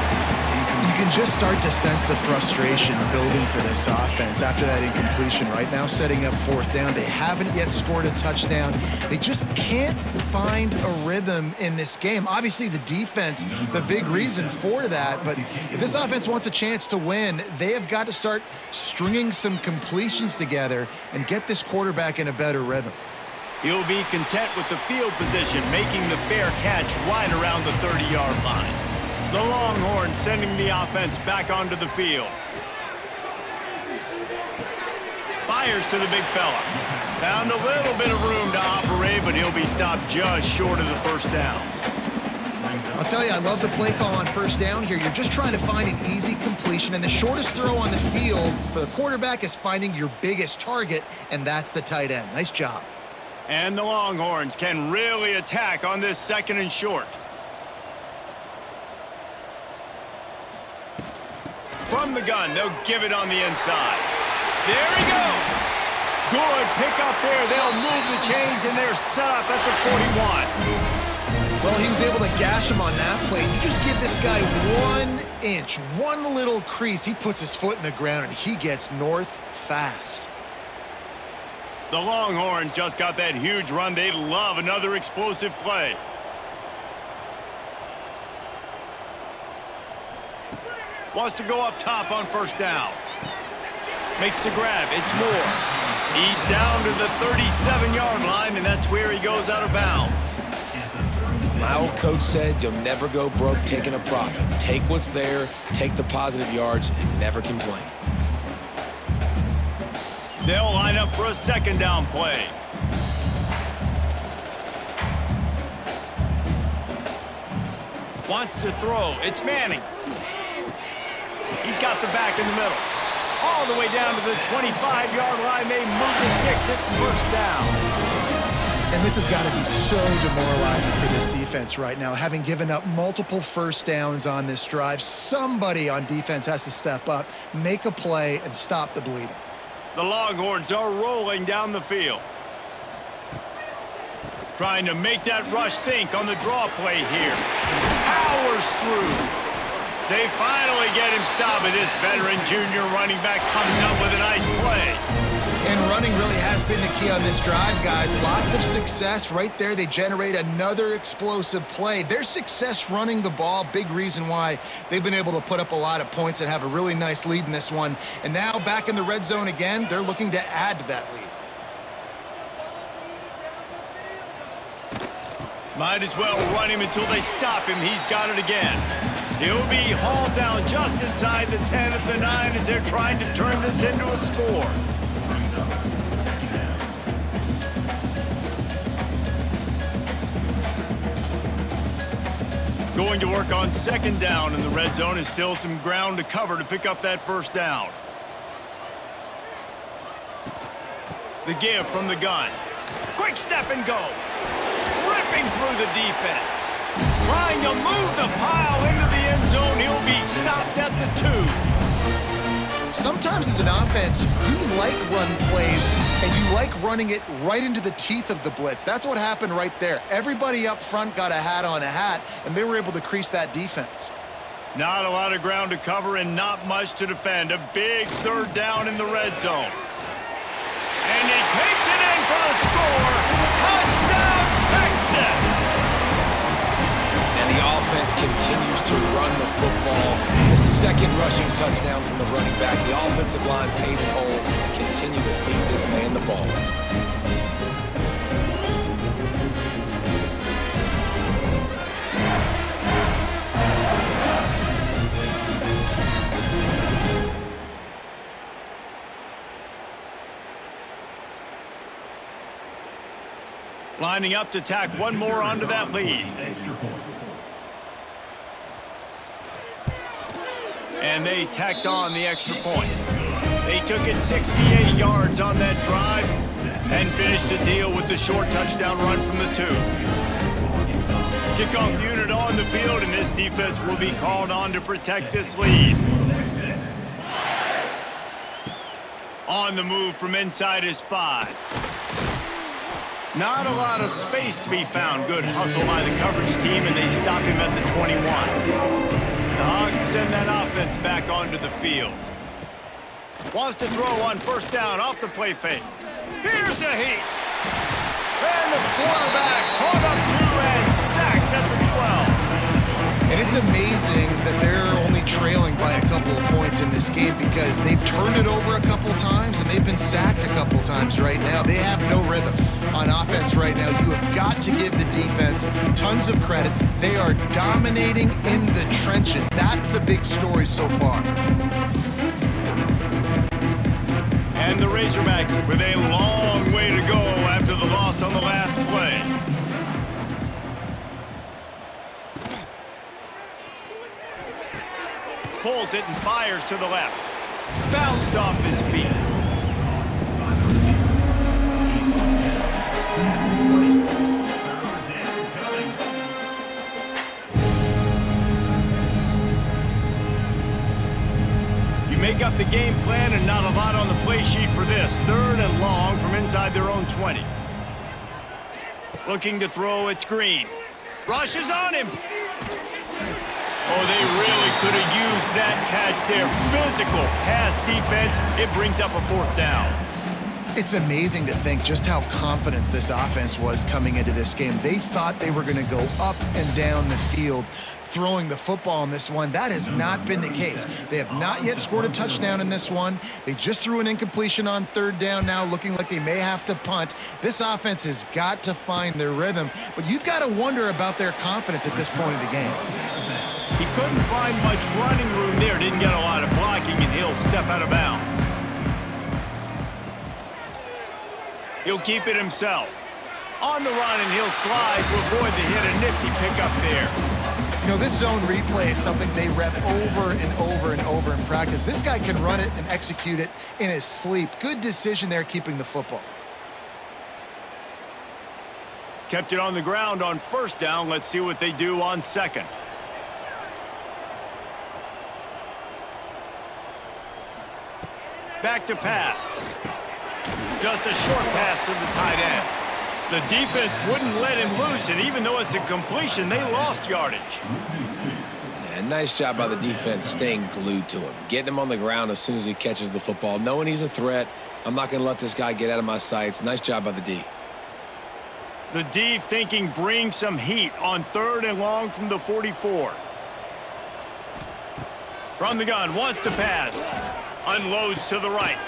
You can just start to sense the frustration building for this offense after that incompletion. Right now, setting up 4th down. They haven't yet scored a touchdown. They just can't find a rhythm in this game. Obviously, the defense, the big reason for that. But if this offense wants a chance to win, they have got to start stringing some completions together and get this quarterback in a better rhythm. He'll be content with the field position, making the fair catch right around the 30-yard line. The Longhorns sending the offense back onto the field. Fires to the big fella. Found a little bit of room to operate, but he'll be stopped just short of the 1st down. I'll tell you, I love the play call on 1st down here. You're just trying to find an easy completion, and the shortest throw on the field for the quarterback is finding your biggest target, and that's the tight end. Nice job. And the Longhorns can really attack on this 2nd and short. From the gun, they'll give it on the inside. There he goes. Good pick up there. They'll move the chains, and they're set up at the 41. Well, he was able to gash him on that play. You just give this guy 1 inch, one little crease. He puts his foot in the ground, and he gets north fast. The Longhorns just got that huge run. They love another explosive play. Wants to go up top on 1st down. Makes the grab. It's Moore. He's down to the 37-yard line, and that's where he goes out of bounds. My old coach said you'll never go broke taking a profit. Take what's there, take the positive yards, and never complain. They'll line up for a 2nd down play. Wants to throw. It's Manning. He's got the back in the middle. All the way down to the 25-yard line. They move the sticks. It's 1st down. And this has got to be so demoralizing for this defense right now. Having given up multiple 1st downs on this drive, somebody on defense has to step up, make a play, and stop the bleeding. The Longhorns are rolling down the field. Trying to make that rush think on the draw play here. Powers through. They finally get him stopped, and this veteran junior running back comes up with a nice play. And running really has been the key on this drive, guys. Lots of success right there. They generate another explosive play. Their success running the ball, big reason why they've been able to put up a lot of points and have a really nice lead in this one. And now back in the red zone again, they're looking to add to that lead. Might as well run him until they stop him. He's got it again. He'll be hauled down just inside the 10 at the 9 as they're trying to turn this into a score. Going to work on 2nd down in the red zone. Is still some ground to cover to pick up that 1st down. The give from the gun. Quick step and go. Ripping through the defense. Trying to move the pile into the end zone. He'll be stopped at the 2. Sometimes as an offense, you like run plays, and you like running it right into the teeth of the blitz. That's what happened right there. Everybody up front got a hat on a hat, and they were able to crease that defense. Not a lot of ground to cover and not much to defend. A big 3rd down in the red zone. And he takes it in for the score. Touchdown, Texas! And the offense continues to run the football. The 2nd rushing touchdown from the running back. The offensive line paving holes continue to feed this man the ball. Lining up to tack one more onto that lead. And they tacked on the extra point. They took it 68 yards on that drive and finished the deal with the short touchdown run from the 2. Kickoff unit on the field, and this defense will be called on to protect this lead. On the move from inside his 5. Not a lot of space to be found. Good hustle by the coverage team, and they stop him at the 21. The Hogs send that offense back onto the field. Wants to throw on 1st down off the play fake. Here's a heat. And the quarterback caught up to and sacked at the 12. And it's amazing that they're only trailing by a couple of points in this game because they've turned it over a couple times and they've been sacked a couple times right now. They have no rhythm on offense right now. You have got to give the defense tons of credit. They are dominating in the trenches. That's the big story so far. And the Razorbacks with a long way to go after the loss on the last play. Pulls it and fires to the left. Bounced off his feet. You make up the game plan and not a lot on the play sheet for this. 3rd and long from inside their own 20. Looking to throw, it's Green. Rushes on him. Oh, they really could have used that catch there. Physical pass defense. It brings up a 4th down. It's amazing to think just how confident this offense was coming into this game. They thought they were going to go up and down the field throwing the football in this one. That has not been the case. They have not yet scored a touchdown in this one. They just threw an incompletion on 3rd down now, looking like they may have to punt. This offense has got to find their rhythm, but you've got to wonder about their confidence at this point of the game. He couldn't find much running room there. Didn't get a lot of blocking, and he'll step out of bounds. He'll keep it himself. On the run, and he'll slide to avoid the hit. A nifty pickup there. You know, this zone replay is something they rep over and over and over in practice. This guy can run it and execute it in his sleep. Good decision there keeping the football. Kept it on the ground on 1st down. Let's see what they do on 2nd. Back to pass. Just a short pass to the tight end. The defense wouldn't let him loose, and even though it's a completion, they lost yardage. And nice job by the defense staying glued to him, getting him on the ground as soon as he catches the football, knowing he's a threat. I'm not going to let this guy get out of my sights. Nice job by the D. The D thinking bring some heat on 3rd and long from the 44. From the gun, wants to pass. Unloads to the right.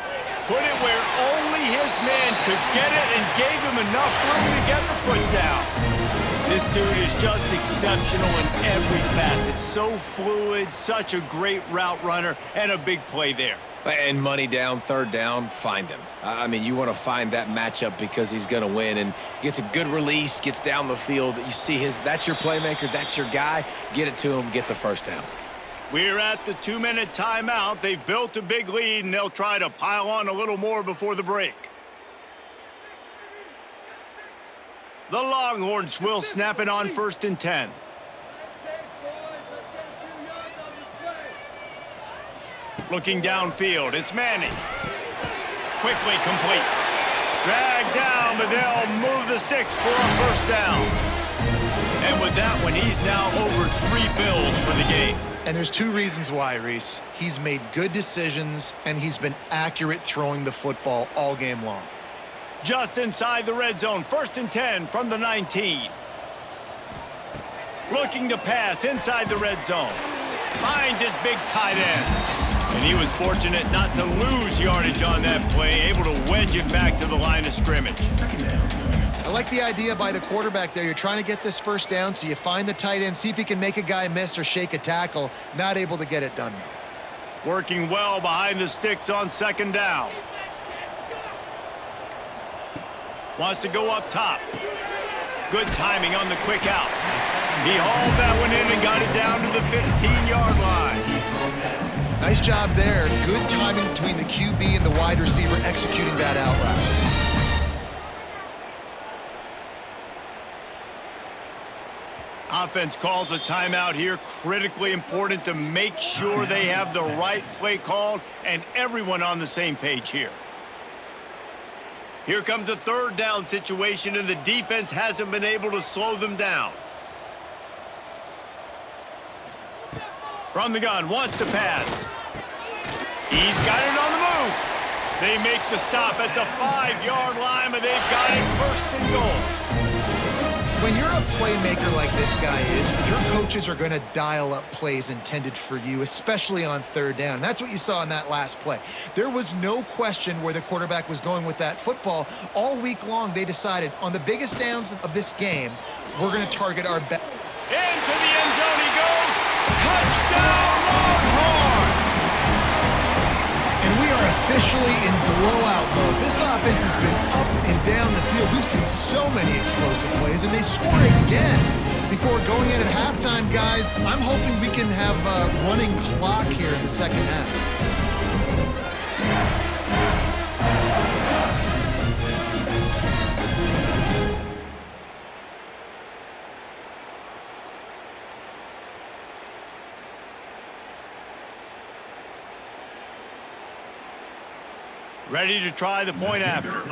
Put it where only his man could get it and gave him enough room to get the foot down. This dude is just exceptional in every facet. So fluid, such a great route runner, and a big play there. And money down, 3rd down, find him. I mean, you want to find that matchup because he's going to win, and gets a good release, gets down the field. You see that's your playmaker, that's your guy. Get it to him, get the 1st down. We're at the 2-minute timeout. They've built a big lead, and they'll try to pile on a little more before the break. The Longhorns will snap it on 1st and 10. Looking downfield, it's Manning. Quickly complete. Dragged down, but they'll move the sticks for a 1st down. And with that one, he's now over 3 bills for the game. And there's 2 reasons why, Reese. He's made good decisions, and he's been accurate throwing the football all game long. Just inside the red zone, 1st and 10 from the 19. Looking to pass inside the red zone. Finds his big tight end. And he was fortunate not to lose yardage on that play, able to wedge it back to the line of scrimmage. I like the idea by the quarterback there. You're trying to get this 1st down, so you find the tight end, see if he can make a guy miss or shake a tackle. Not able to get it done, though. Working well behind the sticks on 2nd down. Wants to go up top. Good timing on the quick out. He hauled that one in and got it down to the 15-yard line. Nice job there. Good timing between the QB and the wide receiver executing that out route. Offense calls a timeout here. Critically important to make sure they have the right play called and everyone on the same page here. Here comes a 3rd down situation, and the defense hasn't been able to slow them down. From the gun, wants to pass. He's got it on the move. They make the stop at the 5-yard line, but they've got it 1st and goal. When you're a playmaker like this guy is, your coaches are going to dial up plays intended for you, especially on 3rd down. That's what you saw in that last play. There was no question where the quarterback was going with that football. All week long, they decided on the biggest downs of this game, we're going to target our best. Into the end zone he goes. Touchdown, Longhorns! And we are officially in blowout mode. This offense has been up and down the field. We've seen so many explosive plays, and they score again before going in at halftime, guys. I'm hoping we can have a running clock here in the 2nd half. Ready to try the point after.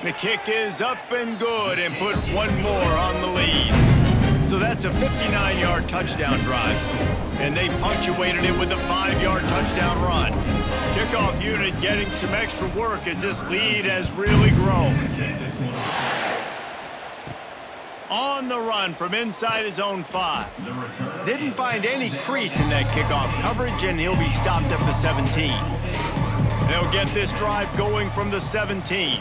The kick is up and good and put one more on the lead. So that's a 59-yard touchdown drive. And they punctuated it with a 5-yard touchdown run. Kickoff unit getting some extra work as this lead has really grown. On the run from inside his own 5. Didn't find any crease in that kickoff coverage, and he'll be stopped at the 17. They'll get this drive going from the 17.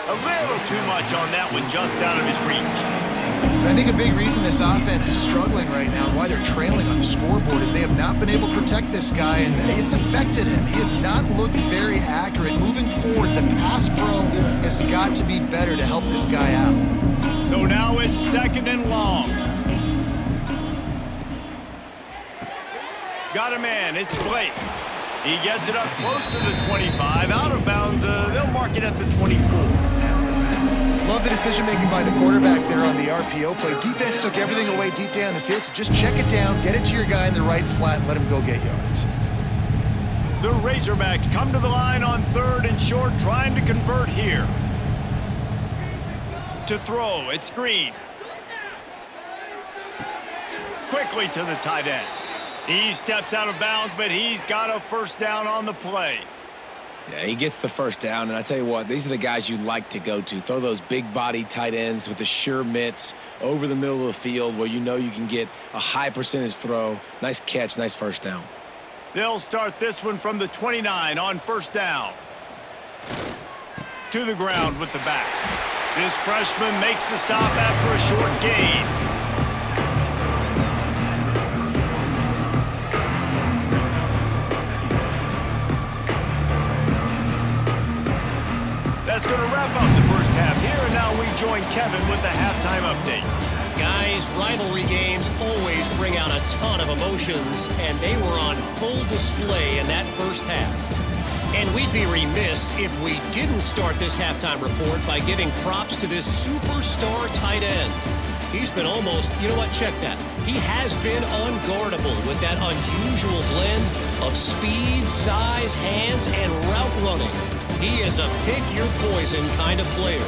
A little too much on that one, just out of his reach. I think a big reason this offense is struggling right now, why they're trailing on the scoreboard, is they have not been able to protect this guy, and it's affected him. He has not looked very accurate. Moving forward, the pass pro has got to be better to help this guy out. So now it's 2nd and long. Got a man, it's Blake. He gets it up close to the 25, out of bounds. They'll mark it at the 24. Love the decision-making by the quarterback there on the RPO play. Defense took everything away deep down the field, so just check it down, get it to your guy in the right flat, and let him go get yards. The Razorbacks come to the line on 3rd and short, trying to convert here. To throw, it's Green. Quickly to the tight end. He steps out of bounds, but he's got a 1st down on the play. Yeah, he gets the 1st down, and I tell you what, these are the guys you like to go to. Throw those big-body tight ends with the sure mitts over the middle of the field where you know you can get a high percentage throw. Nice catch, nice 1st down. They'll start this one from the 29 on 1st down. To the ground with the back. This freshman makes the stop after a short gain. That's going to wrap up the 1st half here, and now we join Kevin with the halftime update. Guys, rivalry games always bring out a ton of emotions, and they were on full display in that 1st half. And we'd be remiss if we didn't start this halftime report by giving props to this superstar tight end. He's been almost, you know what, check that. He has been unguardable with that unusual blend of speed, size, hands, and route running. He is a pick-your-poison kind of player.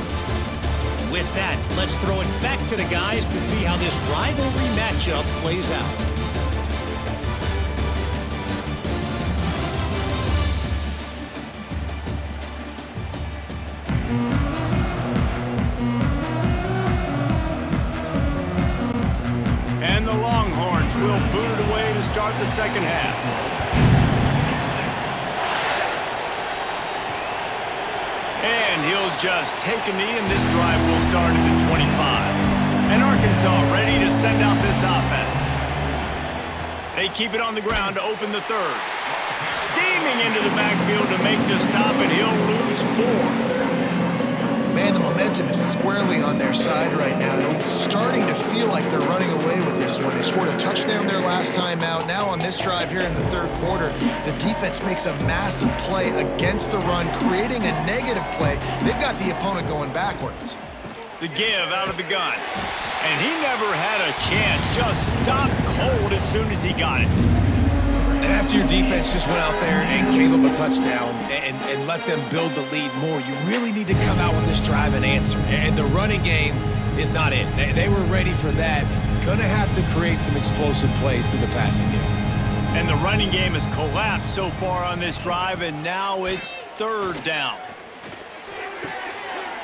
With that, let's throw it back to the guys to see how this rivalry matchup plays out. And the Longhorns will boot it away to start the second half. And he'll just take a knee, and this drive will start at the 25. And Arkansas ready to send out this offense. They keep it on the ground to open the third. Steaming into the backfield to make the stop, and he'll lose 4. Man, the momentum is squarely on their side right now. It's starting to feel like they're running away with this one. They scored a touchdown their last time out. Now on this drive here in the third quarter, the defense makes a massive play against the run, creating a negative play. They've got the opponent going backwards. The give out of the gun. And he never had a chance. Just stopped cold as soon as he got it. And after your defense just went out there and gave them a touchdown and let them build the lead more, you really need to come out with this drive and answer. And the running game is not it. They were ready for that. Gonna have to create some explosive plays through the passing game. And the running game has collapsed so far on this drive, and now it's third down.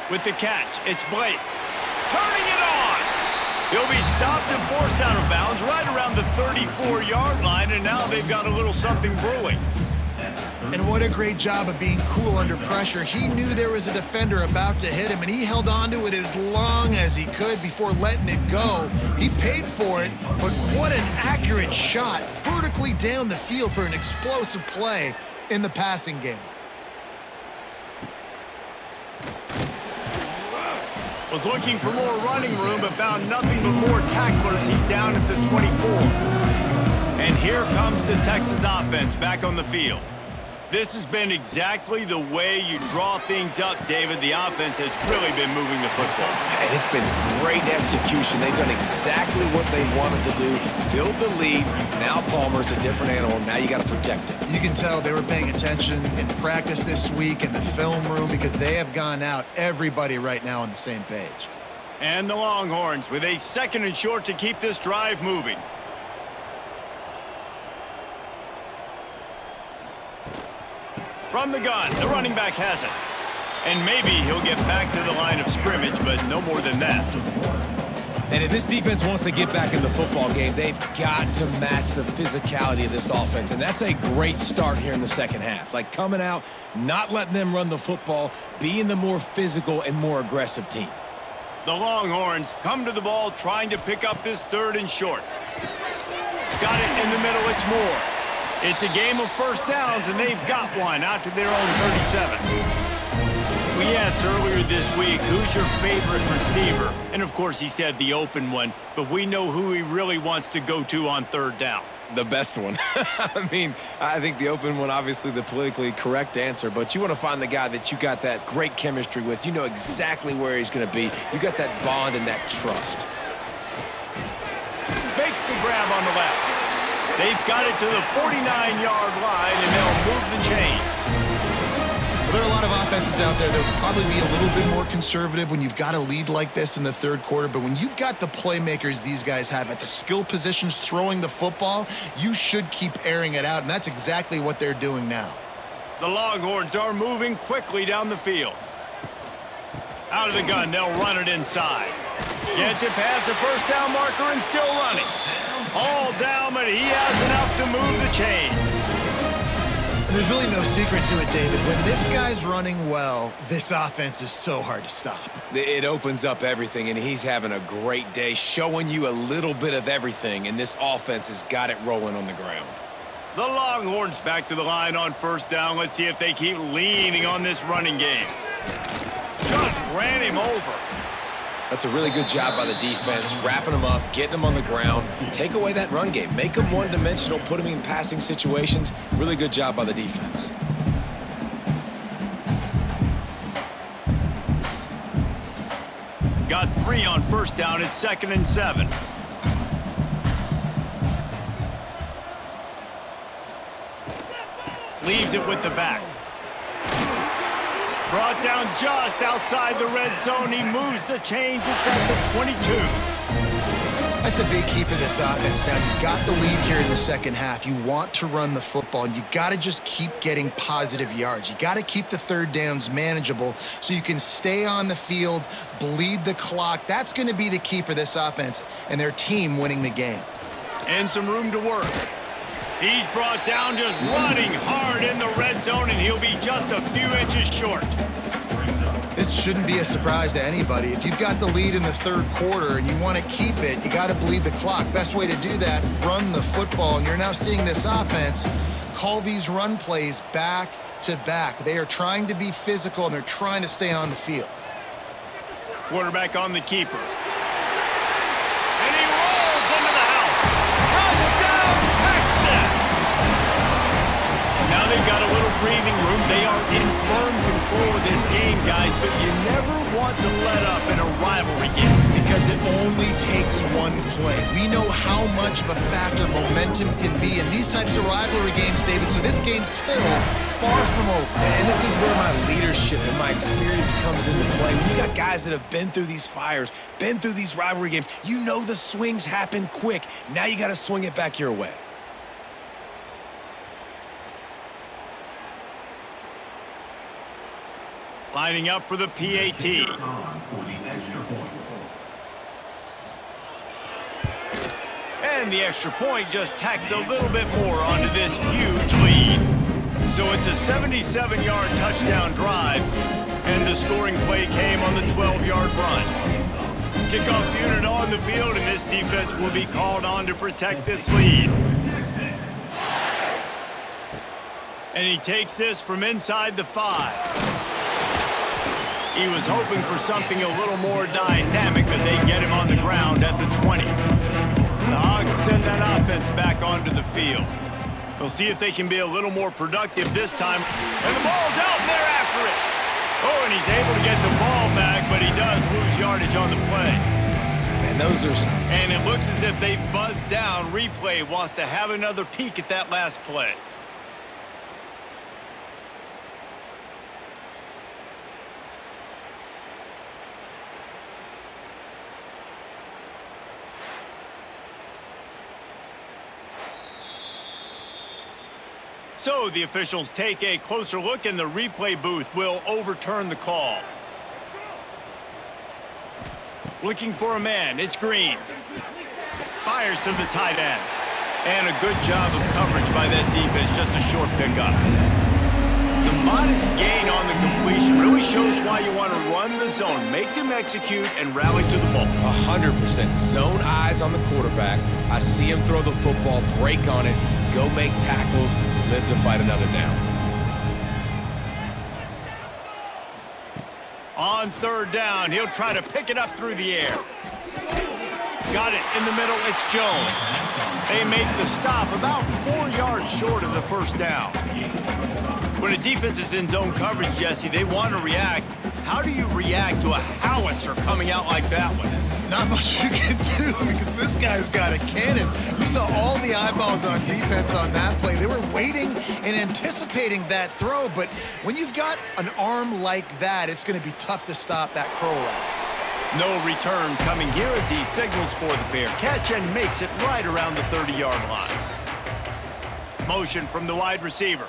With the catch, it's Blake. Turning it on! He'll be stopped and forced out of bounds right around the 34-yard line, and now they've got a little something brewing. And what a great job of being cool under pressure. He knew there was a defender about to hit him, and he held on to it as long as he could before letting it go. He paid for it, but what an accurate shot vertically down the field for an explosive play in the passing game. Was looking for more running room, but found nothing but more tacklers. He's down at the 24. And here comes the Texas offense back on the field. This has been exactly the way you draw things up, David. The offense has really been moving the football. And it's been great execution. They've done exactly what they wanted to do. Build the lead. Now Palmer's a different animal. Now you got to protect it. You can tell they were paying attention in practice this week in the film room because they have gone out, everybody right now on the same page. And the Longhorns with a 2nd and short to keep this drive moving. From the gun, the running back has it. And maybe he'll get back to the line of scrimmage, but no more than that. And if this defense wants to get back in the football game, they've got to match the physicality of this offense. And that's a great start here in the second half. Like coming out, not letting them run the football, being the more physical and more aggressive team. The Longhorns come to the ball trying to pick up this 3rd and short. Got it in the middle, it's Moore. It's a game of first downs, and they've got one out to their own 37. We asked earlier this week, who's your favorite receiver? And, of course, he said the open one, but we know who he really wants to go to on 3rd down. The best one. I mean, I think the open one, obviously the politically correct answer, but you want to find the guy that you got that great chemistry with. You know exactly where he's going to be. You got that bond and that trust. Makes the grab on the left. They've got it to the 49-yard line, and they'll move the chains. Well, there are a lot of offenses out there that would probably be a little bit more conservative when you've got a lead like this in the third quarter, but when you've got the playmakers these guys have at the skill positions throwing the football, you should keep airing it out, and that's exactly what they're doing now. The Longhorns are moving quickly down the field. Out of the gun, they'll run it inside. Gets it past the first down marker and still running. All down, but he has enough to move the chains. And there's really no secret to it, David. When this guy's running well, this offense is so hard to stop. It opens up everything, and he's having a great day, showing you a little bit of everything, and this offense has got it rolling on the ground. The Longhorns back to the line on first down. Let's see if they keep leaning on this running game. Just ran him over. That's a really good job by the defense, wrapping them up, getting them on the ground. Take away that run game. Make them one-dimensional, put them in passing situations. Really good job by the defense. Got 3 on first down. It's 2nd and 7. Leaves it with the back. Brought down just outside the red zone. He moves the chains. It's at the 22. That's a big key for this offense. Now, you've got the lead here in the second half. You want to run the football, and you got to just keep getting positive yards. You got to keep the third downs manageable so you can stay on the field, bleed the clock. That's going to be the key for this offense and their team winning the game. And some room to work. He's brought down just running hard in the red zone, and he'll be just a few inches short. This shouldn't be a surprise to anybody. If you've got the lead in the third quarter and you want to keep it, you got to bleed the clock. Best way to do that, run the football. And you're now seeing this offense call these run plays back to back. They are trying to be physical, and they're trying to stay on the field. Quarterback on the keeper. And he rolls into the house. Touchdown, Texas! Now they've got a little breathing room. They are in firm control of this game, guys, but you never want to let up in a rivalry game. Because it only takes one play. We know how much of a factor momentum can be in these types of rivalry games, David, so this game's still far from over. And this is where my leadership and my experience comes into play. When you got guys that have been through these fires, been through these rivalry games, you know the swings happen quick. Now you got to swing it back your way. Lining up for the PAT. And the extra point just tacks a little bit more onto this huge lead. So it's a 77-yard touchdown drive, and the scoring play came on the 12-yard run. Kickoff unit on the field, and this defense will be called on to protect this lead. And he takes this from inside the 5. He was hoping for something a little more dynamic, but they get him on the ground at the 20. The Hogs send that offense back onto the field. We'll see if they can be a little more productive this time. And the ball's out, and they're after it. Oh, and he's able to get the ball back, but he does lose yardage on the play. And it looks as if they've buzzed down. Replay wants to have another peek at that last play. So the officials take a closer look, and the replay booth will overturn the call. Looking for a man, it's Green. Fires to the tight end. And a good job of coverage by that defense, just a short pickup. The modest gain on the completion really shows why you want to run the zone, make them execute, and rally to the ball. 100%. Zone eyes on the quarterback. I see him throw the football, break on it, go make tackles, live to fight another down. On third down, he'll try to pick it up through the air. Got it in the middle, it's Jones. They make the stop about 4 yards short of the first down. When a defense is in zone coverage, Jesse, they want to react. How do you react to a howitzer coming out like that one? Not much you can do because this guy's got a cannon. You saw all the eyeballs on defense on that play. They were waiting and anticipating that throw, but when you've got an arm like that, it's going to be tough to stop that crow route. No return coming here as he signals for the fair catch and makes it right around the 30-yard line. Motion from the wide receiver.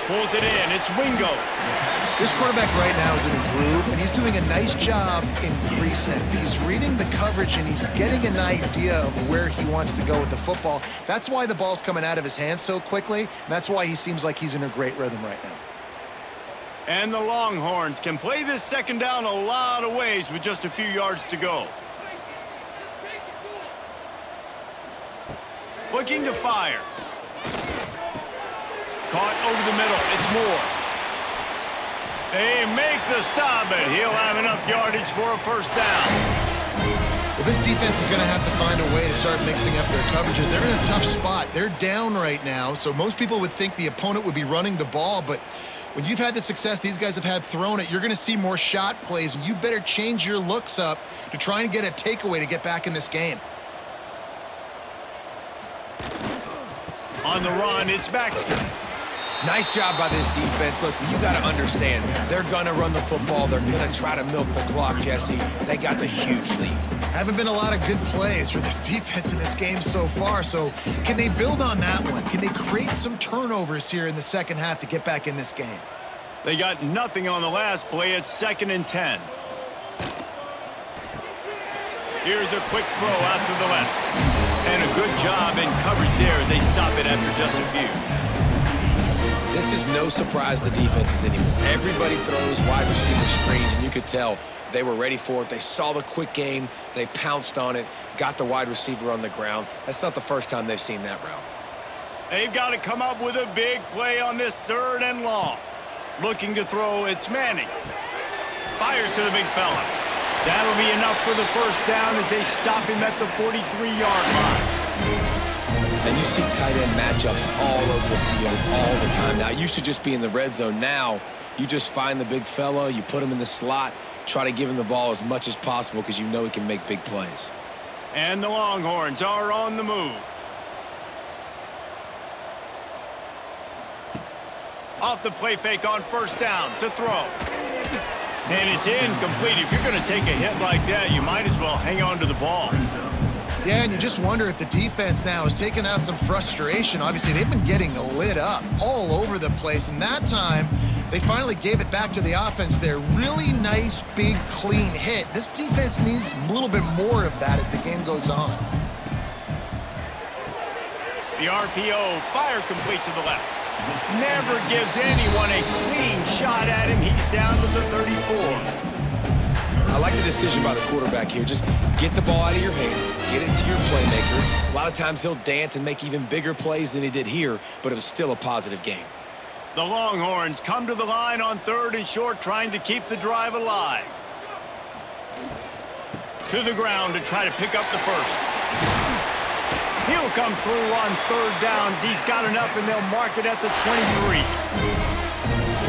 Pulls it in. It's Wingo. This quarterback right now is in a groove, and he's doing a nice job in pre-snap. He's reading the coverage, and he's getting an idea of where he wants to go with the football. That's why the ball's coming out of his hands so quickly, and that's why he seems like he's in a great rhythm right now. And the Longhorns can play this second down a lot of ways with just a few yards to go. Looking to fire. Caught over the middle. It's Moore. They make the stop, but he'll have enough yardage for a first down. Well, this defense is going to have to find a way to start mixing up their coverages. They're in a tough spot. They're down right now, so most people would think the opponent would be running the ball, but when you've had the success these guys have had throwing it, you're going to see more shot plays, and you better change your looks up to try and get a takeaway to get back in this game. On the run, it's Baxter. Nice job by this defense. Listen, you got to understand, they're going to run the football. They're going to try to milk the clock, Jesse. They got the huge lead. Haven't been a lot of good plays for this defense in this game so far, so can they build on that one? Can they create some turnovers here in the second half to get back in this game? They got nothing on the last play. It's 2nd and 10. Here's a quick throw out to the left. And a good job in coverage there as they stop it after just a few. This is no surprise to defenses anymore. Everybody throws wide receiver screens, and you could tell they were ready for it. They saw the quick game. They pounced on it, got the wide receiver on the ground. That's not the first time they've seen that route. They've got to come up with a big play on this 3rd and long. Looking to throw, it's Manning. Fires to the big fella. That'll be enough for the first down as they stop him at the 43-yard line. And you see tight end matchups all over the field all the time. Now, it used to just be in the red zone. Now, you just find the big fella, you put him in the slot, try to give him the ball as much as possible because you know he can make big plays. And the Longhorns are on the move. Off the play fake on 1st down to throw. And it's incomplete. If you're going to take a hit like that, you might as well hang on to the ball. Yeah, and you just wonder if the defense now is taking out some frustration. Obviously, they've been getting lit up all over the place, and that time they finally gave it back to the offense there. Really nice, big, clean hit. This defense needs a little bit more of that as the game goes on. The RPO, fire complete to the left. Never gives anyone a clean shot at him. He's down to the 34. I like the decision by the quarterback here. Just get the ball out of your hands, get it to your playmaker. A lot of times he'll dance and make even bigger plays than he did here, but it was still a positive game. The Longhorns come to the line on 3rd and short, trying to keep the drive alive. To the ground to try to pick up the first. He'll come through on 3rd downs. He's got enough, and they'll mark it at the 23.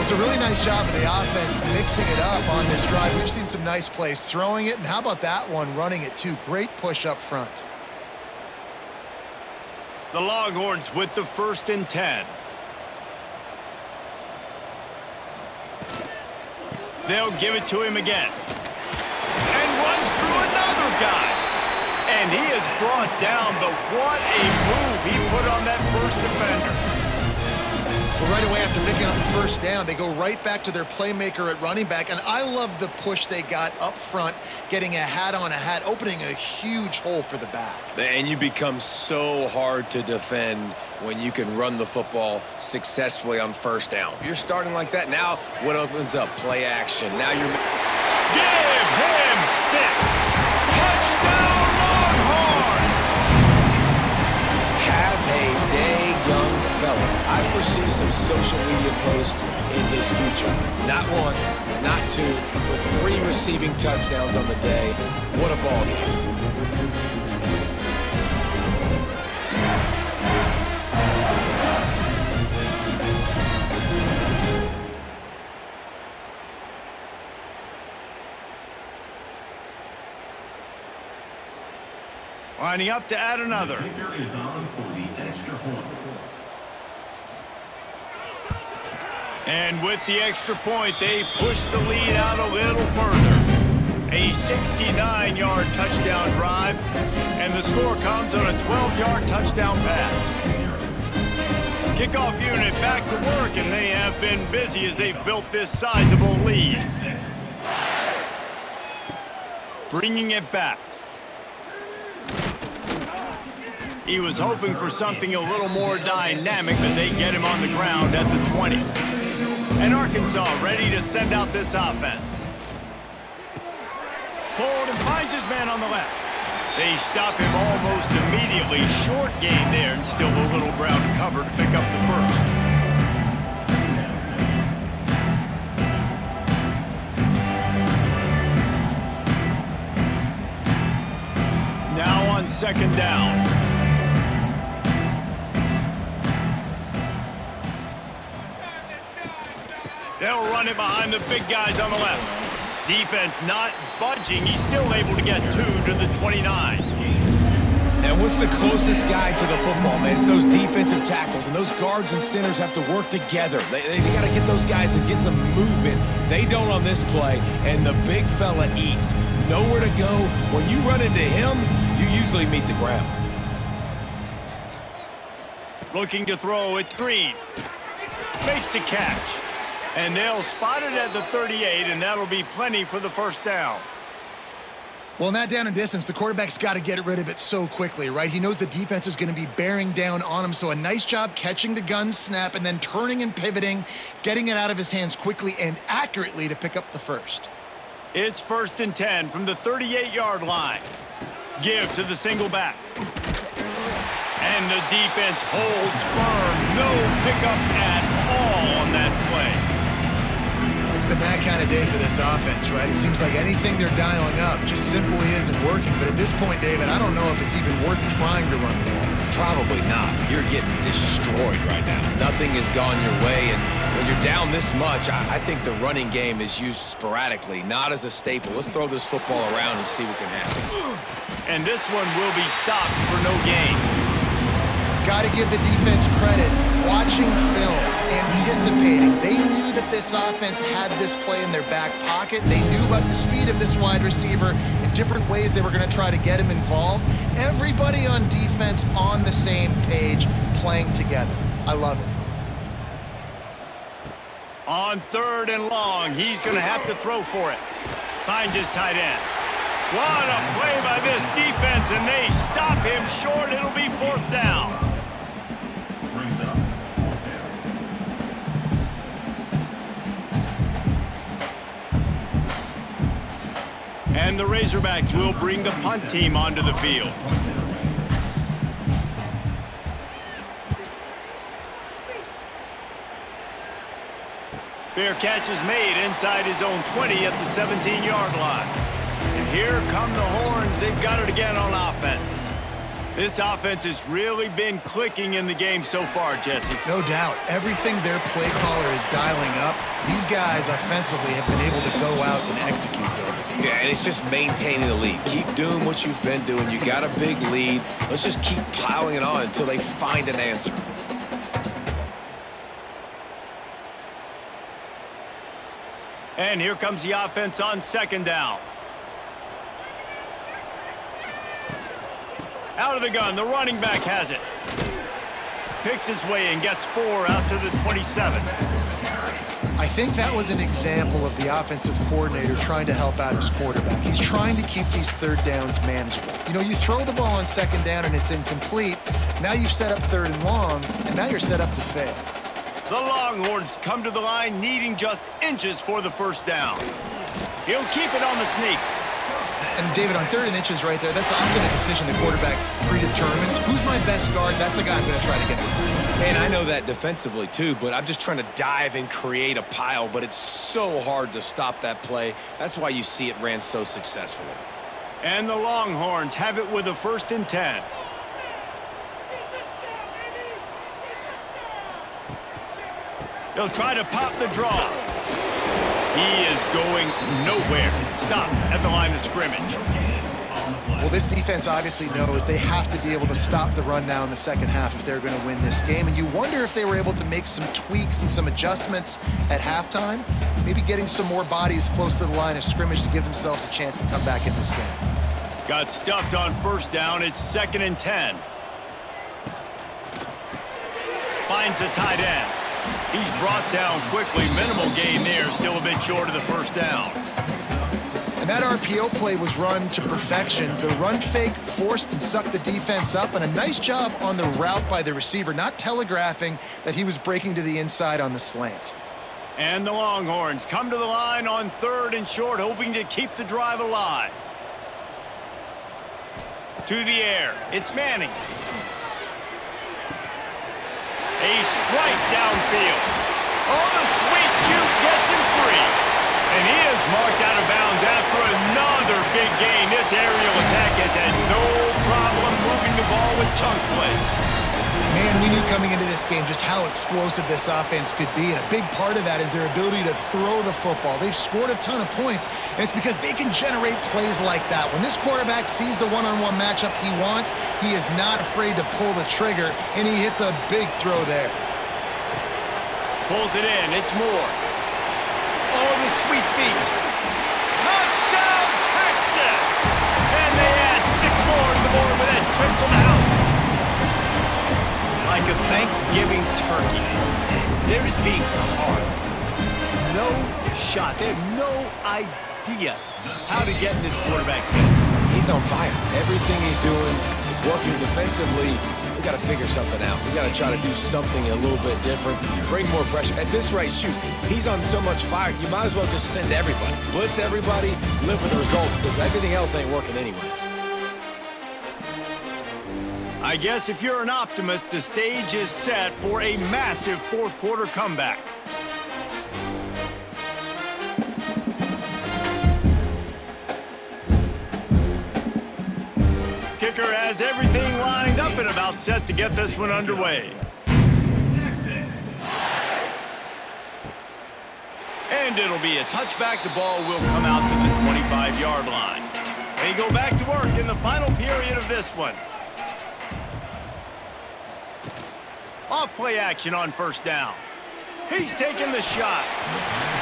It's a really nice job of the offense mixing it up on this drive. We've seen some nice plays throwing it, and how about that one running it too? Great push up front. The Longhorns with the 1st and 10. They'll give it to him again. And runs through another guy. And he is brought down, but what a move he put on that first defender. Well, right away after picking up the 1st down, they go right back to their playmaker at running back, and I love the push they got up front, getting a hat on a hat, opening a huge hole for the back. And you become so hard to defend when you can run the football successfully on 1st down. You're starting like that. Now what opens up? Play action. Now you're... Give him 6. Touchdown, Longhorns! Have a day, young fella. I foresee some social media posts in his future. Not 1, not 2, but 3 receiving touchdowns on the day. What a ball game. Lining up to add another. And with the extra point, they push the lead out a little further. A 69-yard touchdown drive, and the score comes on a 12-yard touchdown pass. Kickoff unit back to work, and they have been busy as they've built this sizable lead. Bringing it back. He was hoping for something a little more dynamic, but they get him on the ground at the 20. And Arkansas ready to send out this offense. Pulled and finds his man on the left. They stop him almost immediately. Short gain there, and still a little ground to cover to pick up the first. second down. They'll run it behind the big guys on the left. Defense not budging. He's still able to get 2 to the 29. And what's the closest guy to the football, man? It's those defensive tackles, and those guards and centers have to work together. They got to get those guys and get some movement. They don't on this play, and the big fella eats. Nowhere to go. When you run into him, you usually meet the ground. Looking to throw, it's Green. Makes the catch. And they'll spot it at the 38, and that'll be plenty for the first down. Well, in that down and distance, the quarterback's got to get rid of it so quickly, right? He knows the defense is going to be bearing down on him, so a nice job catching the gun snap and then turning and pivoting, getting it out of his hands quickly and accurately to pick up the first. It's 1st and 10 from the 38-yard line. Give to the single back. And the defense holds firm. No pickup at all on that play. It's been that kind of day for this offense, right? It seems like anything they're dialing up just simply isn't working. But at this point, David, I don't know if it's even worth trying to run the ball. Probably not. You're getting destroyed right now. Nothing has gone your way, and when you're down this much, I think the running game is used sporadically, not as a staple. Let's throw this football around and see what can happen. And this one will be stopped for no gain. Got to give the defense credit. Watching film, anticipating. They knew that this offense had this play in their back pocket. They knew about the speed of this wide receiver and different ways they were going to try to get him involved. Everybody on defense on the same page, playing together. I love it. On 3rd and long, he's going to have to throw for it. Finds his tight end. What a play by this defense, and they stop him short. It'll be 4th down. And the Razorbacks will bring the punt team onto the field. Fair catch is made inside his own 20 at the 17-yard line. And here come the Horns. They've got it again on offense. This offense has really been clicking in the game so far, Jesse. No doubt. Everything their play caller is dialing up, these guys offensively have been able to go out and execute there. Yeah, and it's just maintaining the lead. Keep doing what you've been doing. You got a big lead. Let's just keep piling it on until they find an answer. And here comes the offense on 2nd down. Out of the gun, the running back has it. Picks his way and gets 4 out to the 27. I think that was an example of the offensive coordinator trying to help out his quarterback. He's trying to keep these 3rd downs manageable. You know, you throw the ball on 2nd down and it's incomplete. Now you've set up 3rd and long, and now you're set up to fail. The Longhorns come to the line needing just inches for the 1st down. He'll keep it on the sneak. And David, on 3rd and inches right there, that's often a decision the quarterback predetermines. Who's my best guard? That's the guy I'm going to try to get behind. Man, I know that defensively too, but I'm just trying to dive and create a pile, but it's so hard to stop that play. That's why you see it ran so successfully. And the Longhorns have it with a 1st and 10. They'll try to pop the draw. He is going nowhere. Stop at the line of scrimmage. Well, this defense obviously knows they have to be able to stop the run now in the second half if they're going to win this game. And you wonder if they were able to make some tweaks and some adjustments at halftime, maybe getting some more bodies close to the line of scrimmage to give themselves a chance to come back in this game. Got stuffed on 1st down. It's 2nd and 10. Finds the tight end. He's brought down quickly. Minimal gain there. Still a bit short of the 1st down. And that RPO play was run to perfection. The run fake forced and sucked the defense up, and a nice job on the route by the receiver, not telegraphing that he was breaking to the inside on the slant. And the Longhorns come to the line on 3rd and short, hoping to keep the drive alive. To the air. It's Manning. A strike downfield. Oh, the sweet juke gets him free. And he is marked out of bounds after another big gain. This aerial attack has had no problem chunk plays. Man, we knew coming into this game just how explosive this offense could be, and a big part of that is their ability to throw the football. They've scored a ton of points, and it's because they can generate plays like that. When this quarterback sees the one-on-one matchup he wants, he is not afraid to pull the trigger, and he hits a big throw there. Pulls it in. It's Moore. Oh, the sweet feet. Touchdown, Texas! And they add 6 more to the board with that trip to the house. Like a Thanksgiving turkey, they're just being carved. No shot. They have no idea how to get in this quarterback's head. He's on fire. Everything he's doing is working defensively. We got to figure something out. We got to try to do something a little bit different. Bring more pressure. At this rate, shoot, he's on so much fire, you might as well just send everybody. Blitz everybody, live with the results, because everything else ain't working anyways. I guess if you're an optimist, the stage is set for a massive fourth quarter comeback. Kicker has everything lined up and about set to get this one underway. And it'll be a touchback. The ball will come out to the 25-yard line. They go back to work in the final period of this one. Off play action on first down. He's taking the shot.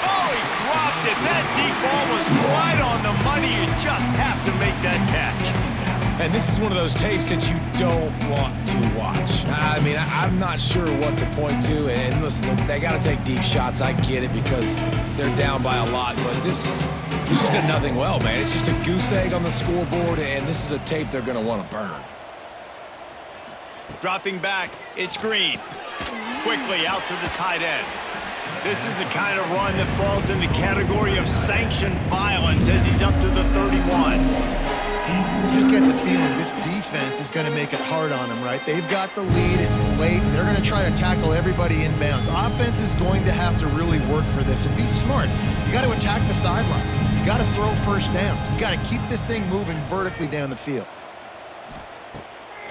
Oh, he dropped it. That deep ball was right on the money. You just have to make that catch. And this is one of those tapes that you don't want to watch. I mean, I'm not sure what to point to. And listen, they got to take deep shots. I get it because they're down by a lot. But this just did nothing well, man. It's just a goose egg on the scoreboard, and this is a tape they're going to want to burn. Dropping back, it's Green. Quickly out to the tight end. This is a kind of run that falls in the category of sanctioned violence as he's up to the 31. You just get the feeling this defense is going to make it hard on them, right? They've got the lead, it's late, and they're going to try to tackle everybody inbounds. Offense is going to have to really work for this and be smart. You got to attack the sidelines. You got to throw first downs. You got to keep this thing moving vertically down the field.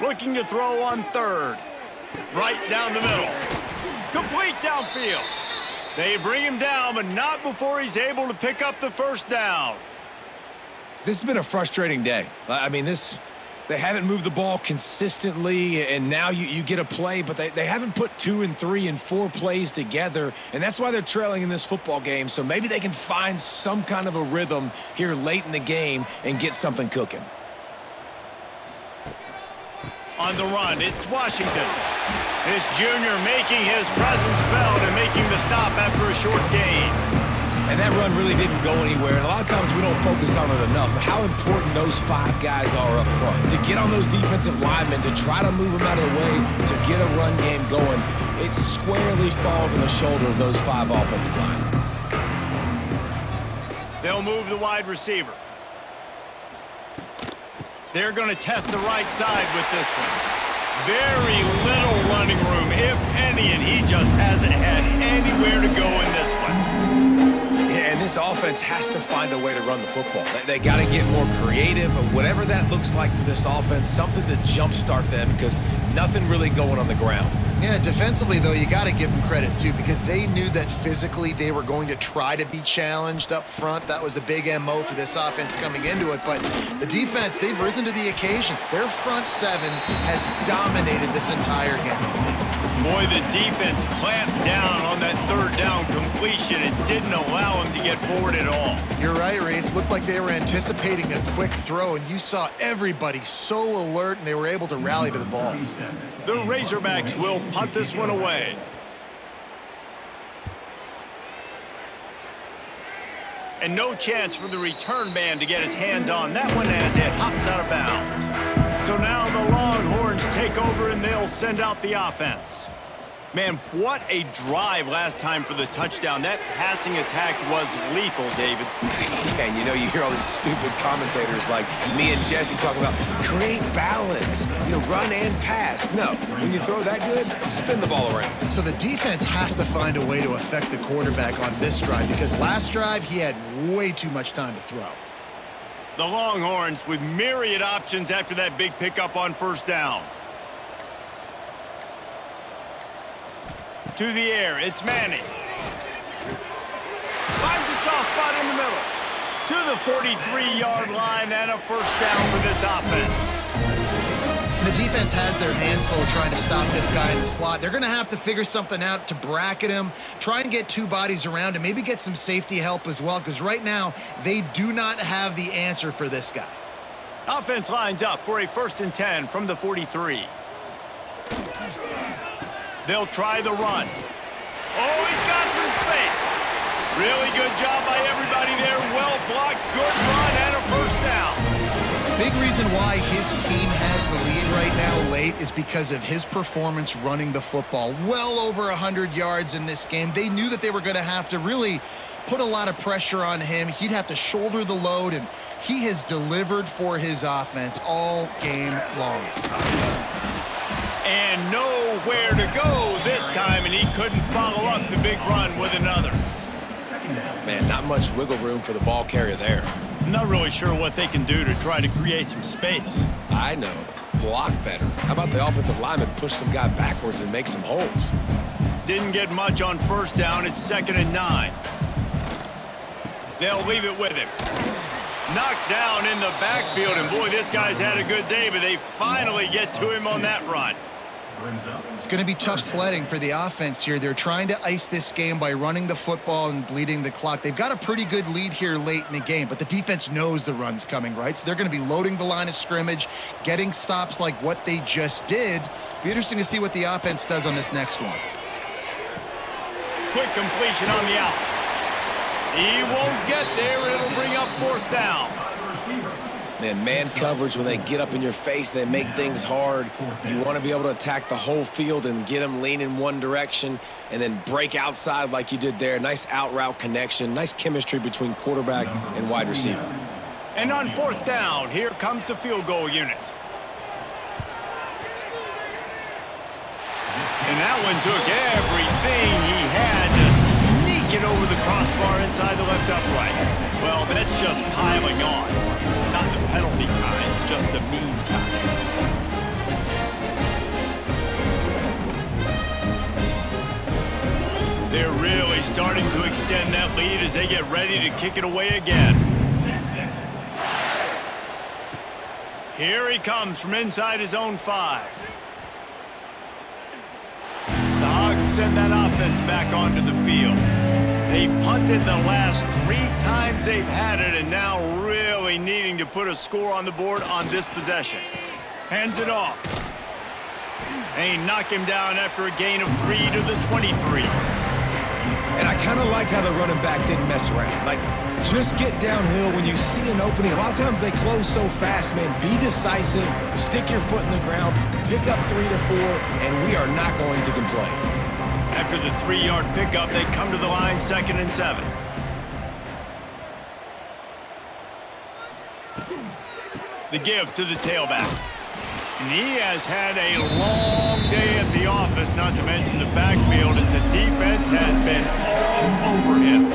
Looking to throw on third. Right down the middle. Complete downfield. They bring him down, but not before he's able to pick up the first down. This has been a frustrating day. I mean, they haven't moved the ball consistently, and now you get a play, but they haven't put 2 and 3 and 4 plays together, and that's why they're trailing in this football game. So maybe they can find some kind of a rhythm here late in the game and get something cooking. On the run, it's Washington. This junior making his presence felt and making the stop after a short gain. And that run really didn't go anywhere, and a lot of times we don't focus on it enough, but how important those 5 guys are up front. To get on those defensive linemen, to try to move them out of the way, to get a run game going, it squarely falls on the shoulder of those 5 offensive linemen. They'll move the wide receiver. They're going to test the right side with this one. Very little running room, if any, and he just hasn't had anywhere to go in this one. Yeah, and this offense has to find a way to run the football. They got to get more creative, whatever that looks like for this offense, something to jumpstart them because nothing really going on the ground. Yeah, defensively, though, you got to give them credit, too, because they knew that physically they were going to try to be challenged up front. That was a big MO for this offense coming into it. But the defense, they've risen to the occasion. Their front 7 has dominated this entire game. Boy, the defense clamped down on that third down completion. It didn't allow him to get forward at all. You're right, Reese. Looked like they were anticipating a quick throw, and you saw everybody so alert, and they were able to rally to the ball. The Razorbacks will punt this one away. And no chance for the return man to get his hands on that one as it hops out of bounds. So now the Longhorns take over and they'll send out the offense. Man, what a drive last time for the touchdown. That passing attack was lethal, David. Yeah, and you hear all these stupid commentators like me and Jesse talking about create balance, run and pass. No, when you throw that good, spin the ball around. So the defense has to find a way to affect the quarterback on this drive because last drive he had way too much time to throw. The Longhorns with myriad options after that big pickup on first down. To the air, it's Manning. Finds a soft spot in the middle. To the 43-yard line and a first down for this offense. The defense has their hands full trying to stop this guy in the slot. They're going to have to figure something out to bracket him, try and get two bodies around him, maybe get some safety help as well, because right now they do not have the answer for this guy. Offense lines up for a 1st and 10 from the 43. They'll try the run. Oh, he's got some space. Really good job by everybody there. Well blocked, good run, and a first down. Big reason why his team has the lead right now late is because of his performance running the football. Well over 100 yards in this game. They knew that they were going to have to really put a lot of pressure on him. He'd have to shoulder the load, and he has delivered for his offense all game long. And nowhere to go this time, and he couldn't follow up the big run with another. Man, not much wiggle room for the ball carrier there. I'm not really sure what they can do to try to create some space. I know. Block better. How about the offensive lineman push some guy backwards and make some holes? Didn't get much on first down. It's 2nd and 9. They'll leave it with him. Knocked down in the backfield, and boy, this guy's had a good day, but they finally get to him on that run. It's going to be tough sledding for the offense here. They're trying to ice this game by running the football and bleeding the clock. They've got a pretty good lead here late in the game, but the defense knows the run's coming, right? So they're going to be loading the line of scrimmage, getting stops like what they just did. Be interesting to see what the offense does on this next one. Quick completion on the out. He won't get there. It'll bring up 4th down. Man coverage, when they get up in your face, they make things hard. You want to be able to attack the whole field and get them leaning one direction and then break outside like you did there. Nice out route connection, nice chemistry between quarterback and wide receiver. And on 4th down, here comes the field goal unit. And that one took everything he had to sneak it over the crossbar inside the left upright. Well, that's just piling on. Not the penalty kind, just the mean kind. They're really starting to extend that lead as they get ready to kick it away again. Here he comes from inside his own 5. The Hogs send that offense back onto the field. They've punted the last 3 times they've had it, and now really needing to put a score on the board on this possession. Hands it off. And he knocked him down after a gain of 3 to the 23. And I kind of like how the running back didn't mess around. Like, just get downhill when you see an opening. A lot of times they close so fast, man. Be decisive, stick your foot in the ground, pick up 3 to 4, and we are not going to complain. After the 3-yard pickup, they come to the line, 2nd and 7. The give to the tailback. And he has had a long day at the office, not to mention the backfield, as the defense has been all over him.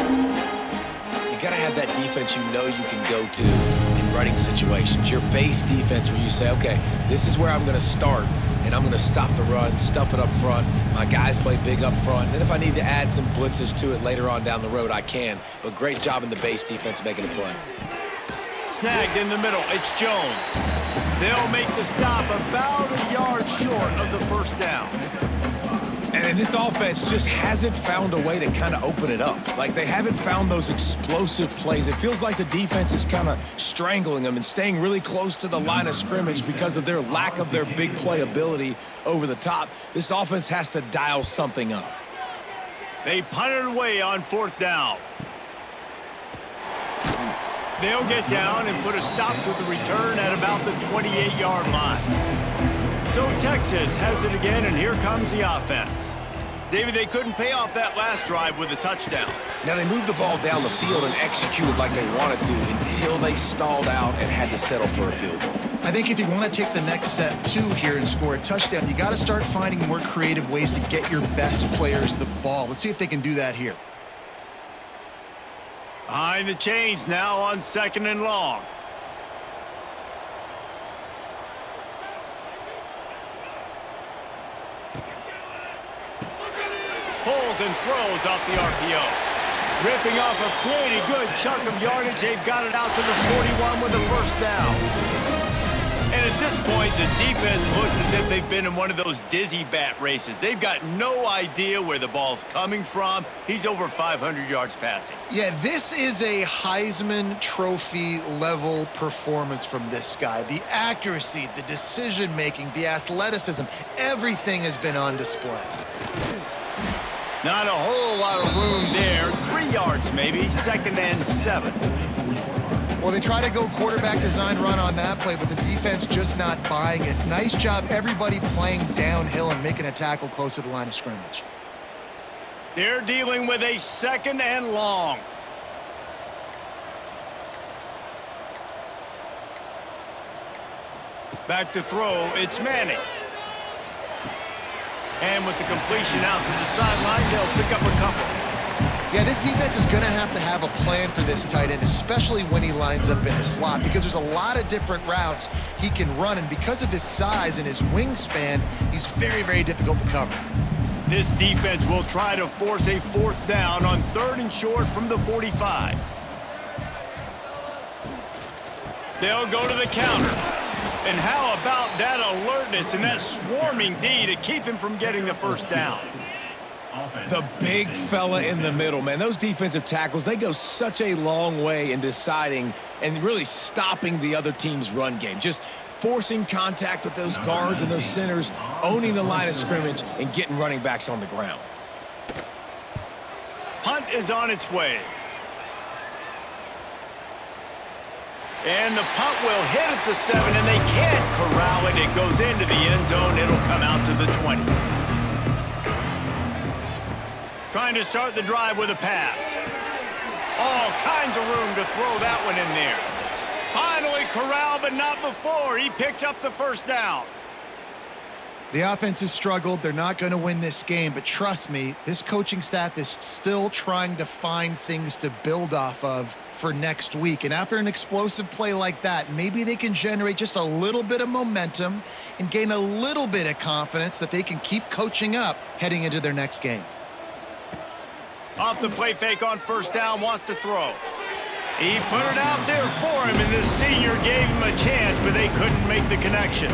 You got to have that defense you know you can go to in running situations. Your base defense where you say, okay, this is where I'm going to start, and I'm going to stop the run, stuff it up front. My guys play big up front. Then if I need to add some blitzes to it later on down the road, I can. But great job in the base defense making a play. Snagged in the middle, it's Jones. They'll make the stop about a yard short of the first down. And this offense just hasn't found a way to kind of open it up. Like, they haven't found those explosive plays. It feels like the defense is kind of strangling them and staying really close to the line of scrimmage because of their lack of their big play ability over the top. This offense has to dial something up. They punt it away on 4th down. They'll get down and put a stop to the return at about the 28-yard line. So Texas has it again, and here comes the offense. David, they couldn't pay off that last drive with a touchdown. Now, they moved the ball down the field and executed like they wanted to until they stalled out and had to settle for a field goal. I think if you want to take the next step, too, here and score a touchdown, you got to start finding more creative ways to get your best players the ball. Let's see if they can do that here. Behind the chains now on 2nd and long. Pulls and throws off the RPO. Ripping off a pretty good chunk of yardage. They've got it out to the 41 with a first down. And at this point, the defense looks as if they've been in one of those dizzy bat races. They've got no idea where the ball's coming from. He's over 500 yards passing. Yeah, this is a Heisman Trophy level performance from this guy. The accuracy, the decision-making, the athleticism, everything has been on display. Not a whole lot of room there. 3 yards maybe, 2nd and 7. Well, they try to go quarterback design run on that play, but the defense just not buying it. Nice job, everybody playing downhill and making a tackle close to the line of scrimmage. They're dealing with a 2nd and long. Back to throw, it's Manning. And with the completion out to the sideline, they'll pick up a couple. Yeah, this defense is going to have a plan for this tight end, especially when he lines up in the slot, because there's a lot of different routes he can run, and because of his size and his wingspan, he's very, very difficult to cover. This defense will try to force a 4th down on 3rd and short from the 45. They'll go to the counter. And how about that alertness and that swarming D to keep him from getting the first down? The big fella in the middle, man. Those defensive tackles, they go such a long way in deciding and really stopping the other team's run game. Just forcing contact with those guards and those centers, owning the line of scrimmage, and getting running backs on the ground. Punt is on its way. And the punt will hit at the 7, and they can't corral it. It goes into the end zone. It'll come out to the 20. Trying to start the drive with a pass. All kinds of room to throw that one in there. Finally corralled, but not before. He picked up the first down. The offense has struggled. They're not going to win this game, but trust me, this coaching staff is still trying to find things to build off of for next week. And after an explosive play like that, maybe they can generate just a little bit of momentum and gain a little bit of confidence that they can keep coaching up heading into their next game. Off the play fake on first down, wants to throw. He put it out there for him, and this senior gave him a chance, but they couldn't make the connection.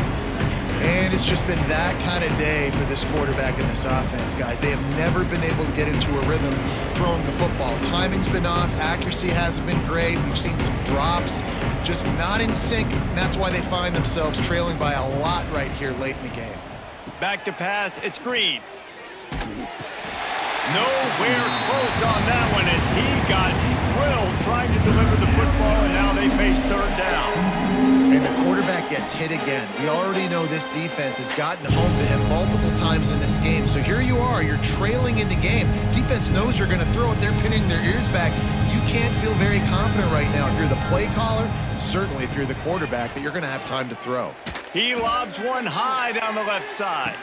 And it's just been that kind of day for this quarterback in this offense, guys. They have never been able to get into a rhythm throwing the football. Timing's been off. Accuracy hasn't been great. We've seen some drops, just not in sync, and that's why they find themselves trailing by a lot right here late in the game. Back to pass, it's Green. Nowhere close on that one as he got drilled trying to deliver the football, and now they face 3rd down. And the quarterback gets hit again. We already know this defense has gotten home to him multiple times in this game. So here you are, you're trailing in the game. Defense knows you're going to throw it. They're pinning their ears back. You can't feel very confident right now if you're the play caller, and certainly if you're the quarterback, that you're going to have time to throw. He lobs one high down the left side.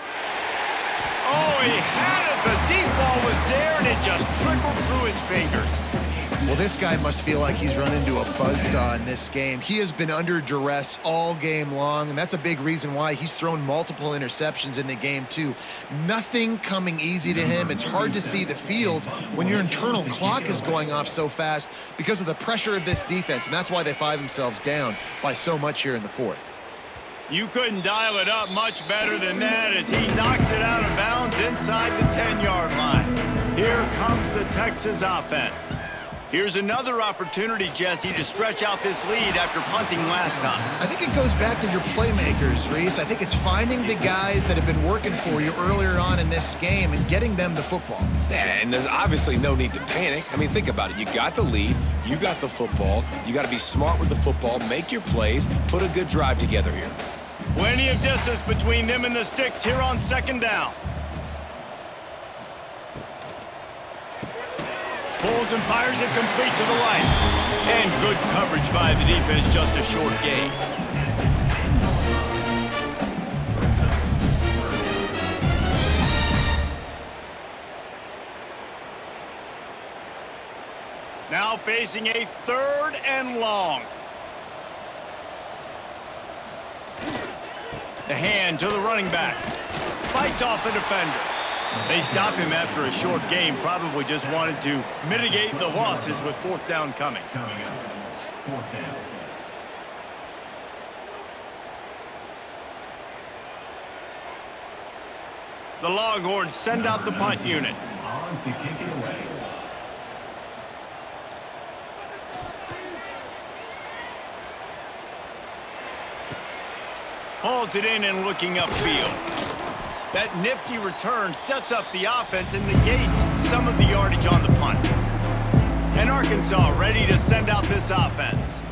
Oh, he had it. The deep ball was there, and it just trickled through his fingers. Well, this guy must feel like he's run into a buzzsaw in this game. He has been under duress all game long, and that's a big reason why he's thrown multiple interceptions in the game, too. Nothing coming easy to him. It's hard to see the field when your internal clock is going off so fast because of the pressure of this defense, and that's why they find themselves down by so much here in the 4th. You couldn't dial it up much better than that as he knocks it out of bounds inside the 10-yard line. Here comes the Texas offense. Here's another opportunity, Jesse, to stretch out this lead after punting last time. I think it goes back to your playmakers, Reese. I think it's finding the guys that have been working for you earlier on in this game and getting them the football. Yeah, and there's obviously no need to panic. I mean, think about it. You got the lead. You got the football. You got to be smart with the football, make your plays, put a good drive together here. Plenty of distance between them and the sticks here on 2nd down. Pulls and fires it complete to the right. And good coverage by the defense, just a short gain. Now facing a 3rd and long. The hand to the running back. Fights off a defender. They stopped him after a short game, probably just wanted to mitigate the losses with fourth down coming. Fourth down. The Longhorns send out the punt unit. On to kick it away. Hauls it in and looking upfield. That nifty return sets up the offense and negates some of the yardage on the punt. And Arkansas ready to send out this offense.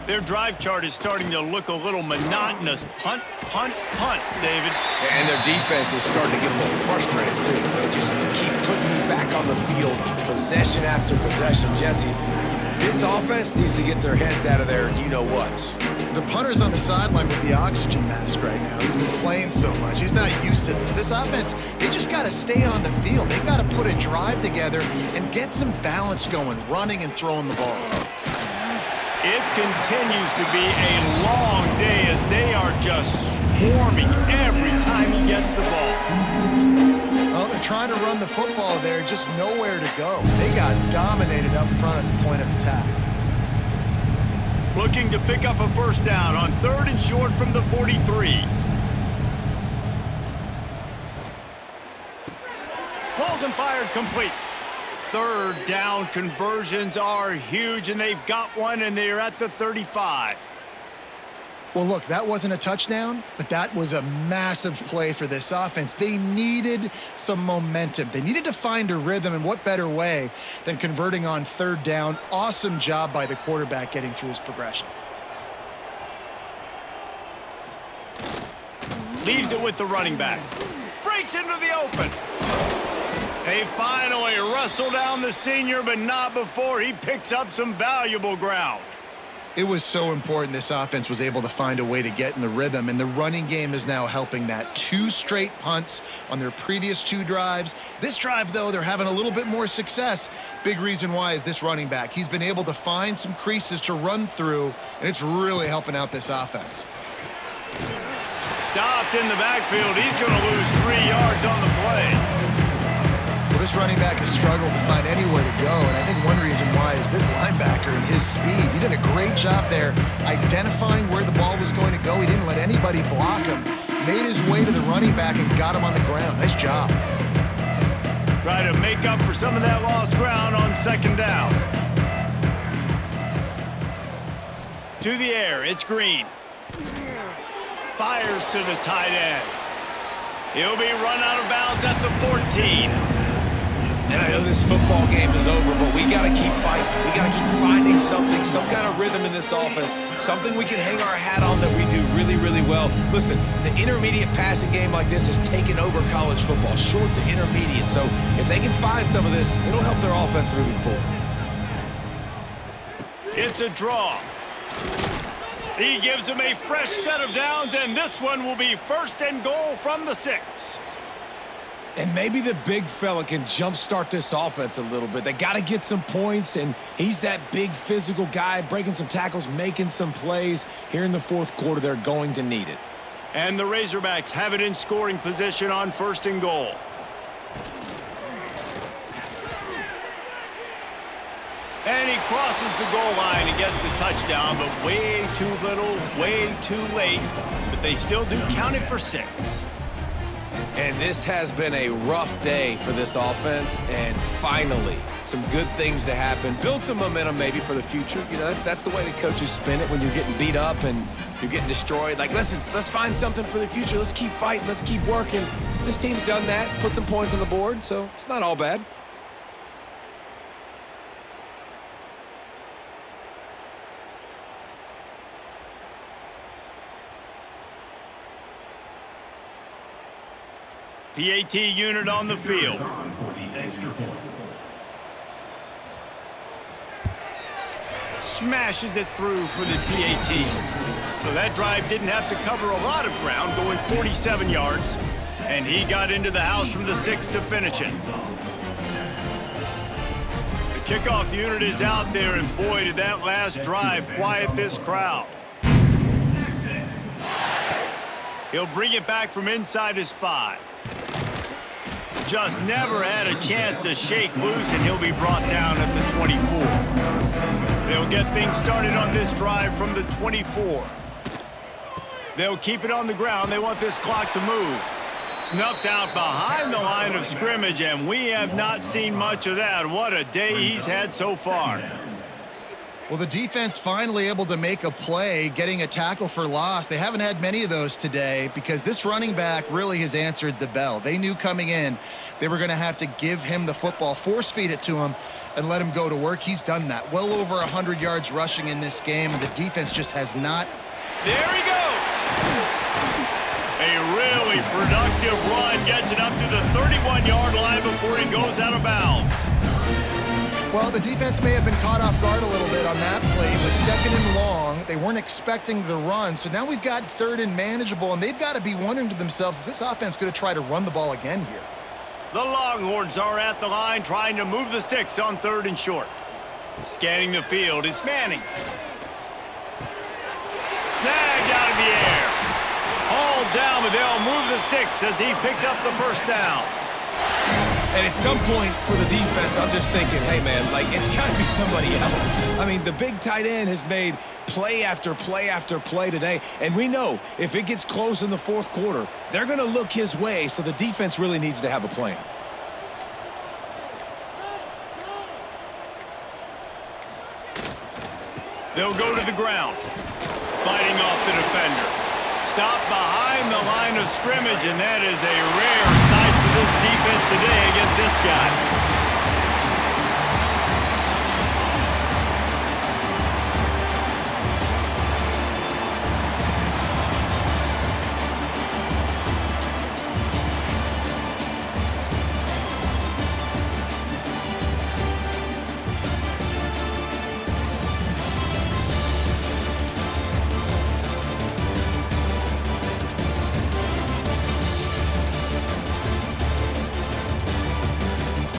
Their drive chart is starting to look a little monotonous. Punt, punt, punt, David. And their defense is starting to get a little frustrated, too. They just keep putting me back on the field, possession after possession. Jesse, this offense needs to get their heads out of their you-know-whats. The punter's on the sideline with the oxygen mask right now. He's been playing so much. He's not used to this. This offense, they just got to stay on the field. They've got to put a drive together and get some balance going, running and throwing the ball. It continues to be a long day as they are just swarming every time he gets the ball. Well, they're trying to run the football there, just nowhere to go. They got dominated up front at the point of attack. Looking to pick up a first down on 3rd and short from the 43. Pulls and fired complete. 3rd down conversions are huge, and they've got one, and they're at the 35. Well, look, that wasn't a touchdown, but that was a massive play for this offense. They needed some momentum. They needed to find a rhythm, and what better way than converting on 3rd down. Awesome job by the quarterback getting through his progression. Leaves it with the running back. Breaks into the open. They finally wrestle down the senior, but not before he picks up some valuable ground. It was so important this offense was able to find a way to get in the rhythm, and the running game is now helping that. 2 straight punts on their previous 2 drives. This drive, though, they're having a little bit more success. Big reason why is this running back. He's been able to find some creases to run through, and it's really helping out this offense. Stopped in the backfield. He's going to lose 3 yards on the play. Well, this running back has struggled to find anywhere to go, and I think one reason why is this linebacker and his speed. He did a great job there identifying where the ball was going to go. He didn't let anybody block him. Made his way to the running back and got him on the ground. Nice job. Try to make up for some of that lost ground on 2nd down. To the air, it's Green. Fires to the tight end. He'll be run out of bounds at the 14. And I know this football game is over, but we got to keep fighting. We got to keep finding something, some kind of rhythm in this offense, something we can hang our hat on that we do really, really well. Listen, the intermediate passing game like this has taken over college football, short to intermediate. So if they can find some of this, it'll help their offense moving forward. It's a draw. He gives them a fresh set of downs, and this one will be 1st and goal from the 6. And maybe the big fella can jumpstart this offense a little bit. They got to get some points, and he's that big physical guy, breaking some tackles, making some plays. Here in the 4th quarter, they're going to need it. And the Razorbacks have it in scoring position on 1st and goal. And he crosses the goal line and gets the touchdown, but way too little, way too late. But they still do count it for 6. And this has been a rough day for this offense, and finally, some good things to happen. Build some momentum maybe for the future. You know, that's the way the coaches spin it when you're getting beat up and you're getting destroyed. Like, listen, let's find something for the future. Let's keep fighting. Let's keep working. This team's done that, put some points on the board, so it's not all bad. PAT unit on the field. Smashes it through for the PAT. So that drive didn't have to cover a lot of ground, going 47 yards. And he got into the house from the 6 to finish it. The kickoff unit is out there, and boy, did that last drive quiet this crowd. He'll bring it back from inside his 5. just never had a chance to shake loose, and he'll be brought down at the 24. They'll get things started on this drive from the 24. They'll keep it on the ground. They want this clock to move. Snuffed out behind the line of scrimmage, and we have not seen much of that. What a day he's had so far. Well, the defense finally able to make a play, getting a tackle for loss. They haven't had many of those today because this running back really has answered the bell. They knew coming in they were going to have to give him the football, force feed it to him, and let him go to work. He's done that. Well over 100 yards rushing in this game, and the defense just has not. There he goes. A really productive run, gets it up to the 31-yard line before he goes out of bounds. Well, the defense may have been caught off guard a little bit on that play. It was 2nd and long. They weren't expecting the run, so now we've got 3rd and manageable, and they've got to be wondering to themselves, is this offense going to try to run the ball again here? The Longhorns are at the line trying to move the sticks on 3rd and short. Scanning the field, it's Manning. Snagged out of the air. Hauled down, but they'll move the sticks as he picks up the first down. And at some point for the defense, I'm just thinking, hey, man, like, it's got to be somebody else. I mean, the big tight end has made play after play after play today, and we know if it gets close in the 4th quarter, they're going to look his way, so the defense really needs to have a plan. They'll go to the ground, fighting off the defender. Stopped behind the line of scrimmage, and that is a rare sight for this defense today against this guy.